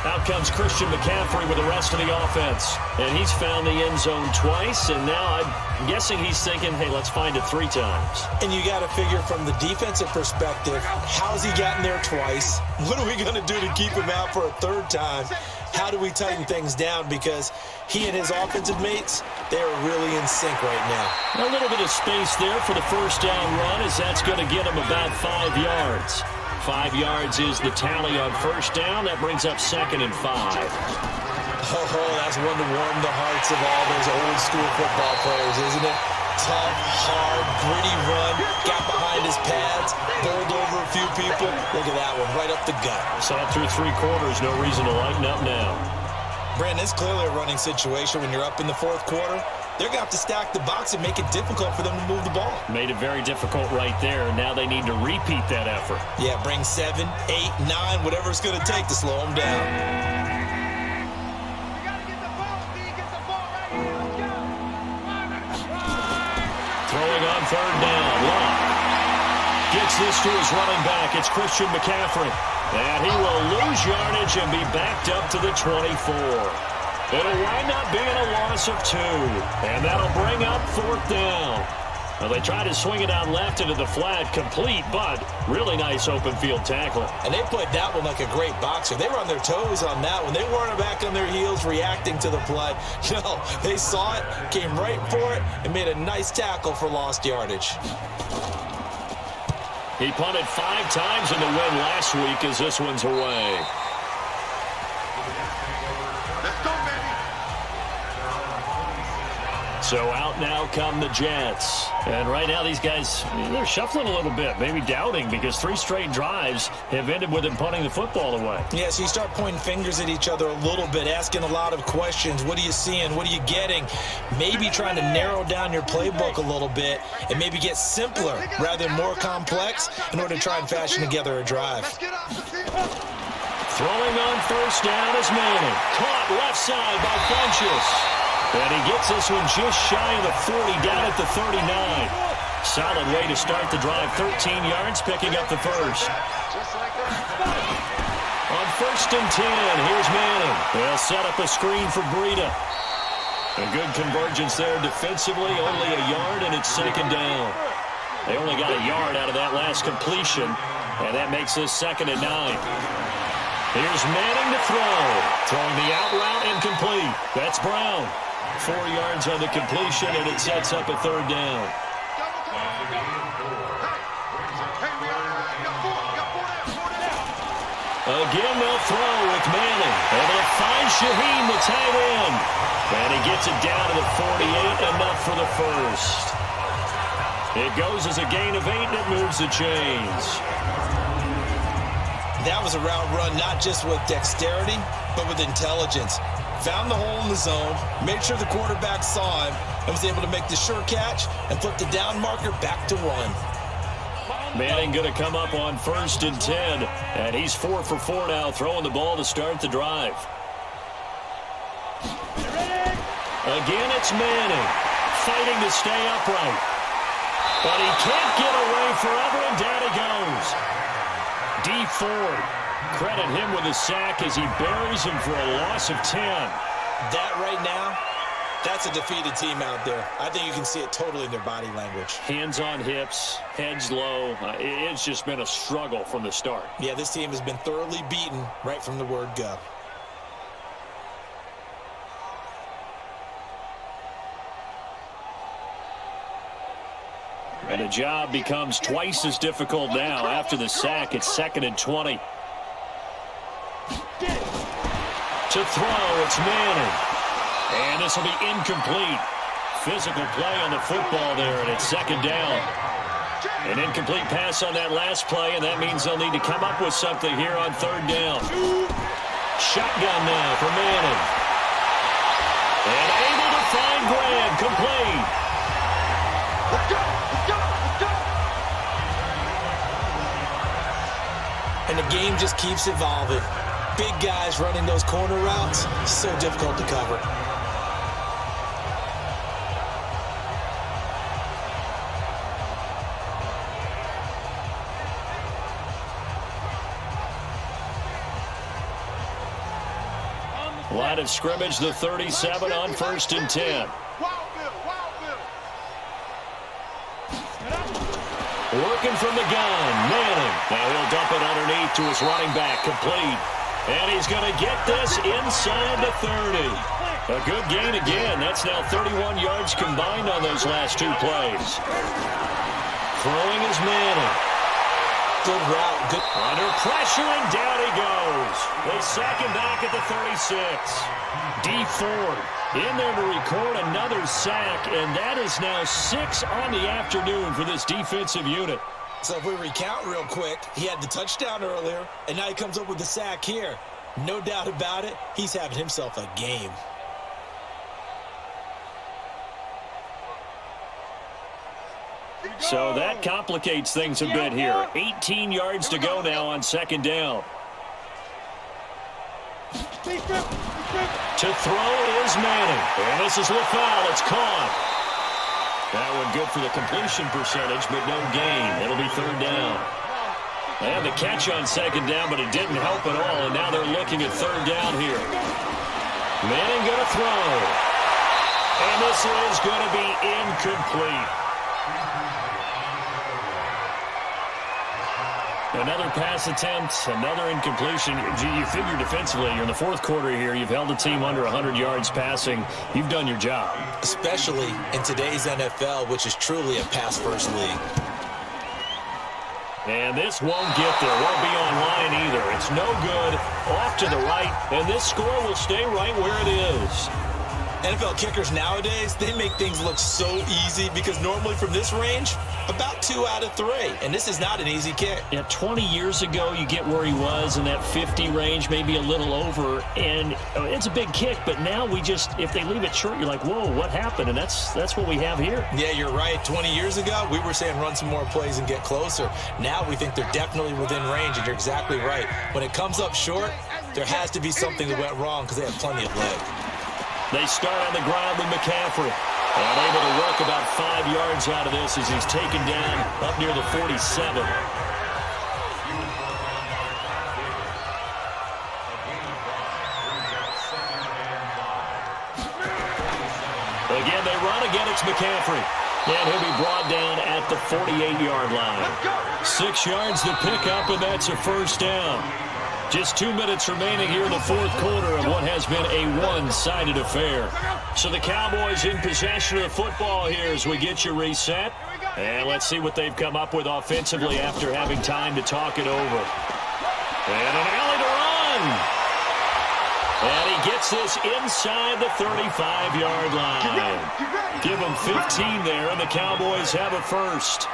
Out comes Christian McCaffrey with the rest of the offense. And he's found the end zone twice, and now I'm guessing he's thinking, hey, let's find it 3 times. And you got to figure from the defensive perspective, how's he gotten there twice? What are we going to do to keep him out for a 3rd time? How do we tighten things down? Because he and his offensive mates, they are really in sync right now. A little bit of space there for the first down run, as that's going to get him about 5 yards. 5 yards is the tally on first down. That brings up 2nd and 5. Oh, that's one to warm the hearts of all those old school football players, isn't it? Tough, hard, gritty run, got behind his pads, bowled over a few people. Look at that one, right up the gut. Saw it through 3 quarters, no reason to lighten up now. Brandon, it's clearly a running situation when you're up in the 4th quarter. They're going to have to stack the box and make it difficult for them to move the ball. Made it very difficult right there, and now they need to repeat that effort. Yeah, bring 7, 8, 9, whatever it's going to take to slow them down. Throwing on 3rd down. Lock gets this to his running back. It's Christian McCaffrey. And he will lose yardage and be backed up to the 24. It'll wind up being a loss of 2. And that'll bring up 4th down. Well, they try to swing it out left into the flat, complete, but really nice open field tackling. And they played that one like a great boxer. They were on their toes on that one. They weren't back on their heels reacting to the play. No, they saw it, came right for it, and made a nice tackle for lost yardage. He punted 5 times in the win last week as this one's away. Let's go, baby. So out now come the Jets. And right now these guys, they're shuffling a little bit, maybe doubting, because 3 straight drives have ended with them punting the football away. Yeah, so you start pointing fingers at each other a little bit, asking a lot of questions. What are you seeing? What are you getting? Maybe trying to narrow down your playbook a little bit and maybe get simpler rather than more complex in order to try and fashion together a drive. Throwing on first down is Manning. Caught left side by Funchess. And he gets this one just shy of the 40, down at the 39. Solid way to start the drive. 13 yards, picking up the first. On first and 10, here's Manning. They'll set up a screen for Breida. A good convergence there defensively, only a yard, and it's second down. They only got a yard out of that last completion, and that makes this 2nd and 9. Here's Manning to throw. Throwing the out route incomplete. That's Brown. 4 yards on the completion, and it sets up a 3rd down. Again, they'll throw with Manning. And they'll find Shaheen, the tight end. And he gets it down to the 48, enough for the first. It goes as a gain of 8, and it moves the chains. That was a route run not just with dexterity, but with intelligence. Found the hole in the zone, made sure the quarterback saw him, and was able to make the sure catch and flip the down marker back to 1. Manning going to come up on first and 10, and he's 4 for 4 now, throwing the ball to start the drive. Again, it's Manning, fighting to stay upright. But he can't get away forever, and down he goes. D Ford, credit him with a sack as he buries him for a loss of 10. That right now, that's a defeated team out there. I think you can see it totally in their body language. Hands on hips, heads low. It's just been a struggle from the start. Yeah, this team has been thoroughly beaten right from the word go. And the job becomes twice as difficult now. After the sack, it's 2nd and 20. To throw, it's Manning. And this will be incomplete. Physical play on the football there, and it's 2nd down. An incomplete pass on that last play, and that means they'll need to come up with something here on 3rd down. Shotgun now for Manning. And able to find Graham, complete. And the game just keeps evolving. Big guys running those corner routes, so difficult to cover. Line of scrimmage, the 37 on first and 10. Working from the gun, Manning. Now he'll dump it underneath to his running back, complete. And he's going to get this inside the 30. A good gain again. That's now 31 yards combined on those last 2 plays. Throwing is Manning. Good route. Good. Under pressure, and down he goes. They sack him back at the 36. D Ford in there to record another sack, and that is now 6 on the afternoon for this defensive unit. So if we recount real quick, he had the touchdown earlier, and now he comes up with the sack here. No doubt about it, he's having himself a game. So that complicates things a bit here. 18 yards to go now on 2nd down. To throw is Manning. And this is LaFell. It's caught. That one good for the completion percentage, but no gain. It'll be 3rd down. They had the catch on 2nd down, but it didn't help at all, and now they're looking at 3rd down here. Manning going to throw. And this is going to be incomplete. Another pass attempt, another incompletion. You figure defensively, you're in the 4th quarter here. You've held the team under 100 yards passing. You've done your job. Especially in today's NFL, which is truly a pass-first league. And this won't get there. Won't be online either. It's no good. Off to the right. And this score will stay right where it is. NFL kickers nowadays, they make things look so easy because normally from this range, about 2 out of 3. And this is not an easy kick. Yeah, 20 years ago, you get where he was in that 50 range, maybe a little over, and it's a big kick. But now if they leave it short, you're like, whoa, what happened? And that's what we have here. Yeah, you're right. 20 years ago, we were saying run some more plays and get closer. Now we think they're definitely within range, and you're exactly right. When it comes up short, there has to be something that went wrong because they have plenty of leg. They start on the ground with McCaffrey. And able to work about 5 yards out of this as he's taken down up near the 47. Again, they run. Again, it's McCaffrey. And he'll be brought down at the 48-yard line. 6 yards to pick up, and that's a first down. Just 2 minutes remaining here in the fourth quarter of what has been a one-sided affair. So the Cowboys in possession of the football here as we get you reset. And let's see what they've come up with offensively after having time to talk it over. And an alley to run. And he gets this inside the 35-yard line. Give him 15 there, and the Cowboys have a first.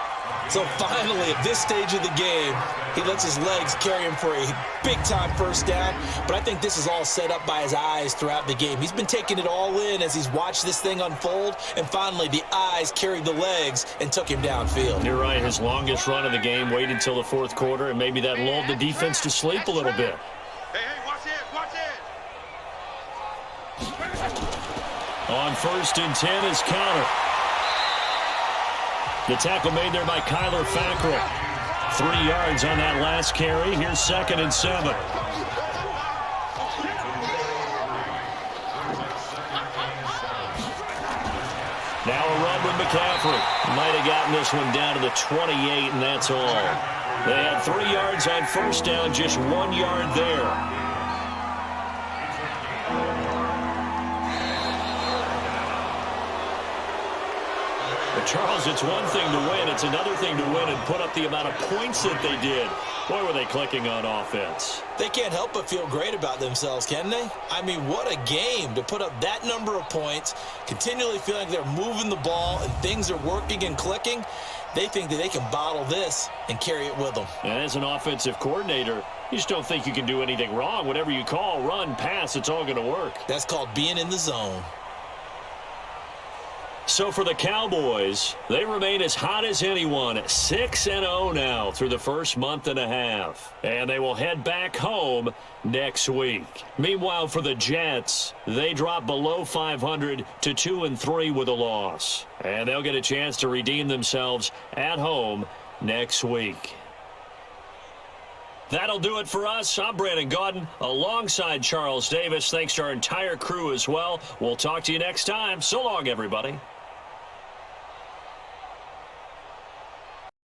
So finally, at this stage of the game, he lets his legs carry him for a big-time first down. But I think this is all set up by his eyes throughout the game. He's been taking it all in as he's watched this thing unfold. And finally, the eyes carried the legs and took him downfield. You're right. His longest run of the game waited until the fourth quarter, and maybe that lulled the defense to sleep a little bit. Hey, watch it. On 1st and 10 is Counter. The tackle made there by Kyler Fackrell. 3 yards on that last carry. Here's 2nd and 7. Now a run with McCaffrey. Might have gotten this one down to the 28, and that's all. They had 3 yards on first down, just 1 yard there. Charles, it's one thing to win. It's another thing to win and put up the amount of points that they did. Boy, were they clicking on offense. They can't help but feel great about themselves, can they? I mean, what a game to put up that number of points, continually feeling like they're moving the ball and things are working and clicking. They think that they can bottle this and carry it with them. And as an offensive coordinator, you just don't think you can do anything wrong. Whatever you call, run, pass, it's all going to work. That's called being in the zone. So for the Cowboys, they remain as hot as anyone, 6-0 now through the first month and a half. And they will head back home next week. Meanwhile, for the Jets, they drop below 500 to 2-3 with a loss. And they'll get a chance to redeem themselves at home next week. That'll do it for us. I'm Brandon Gaudin alongside Charles Davis. Thanks to our entire crew as well. We'll talk to you next time. So long, everybody.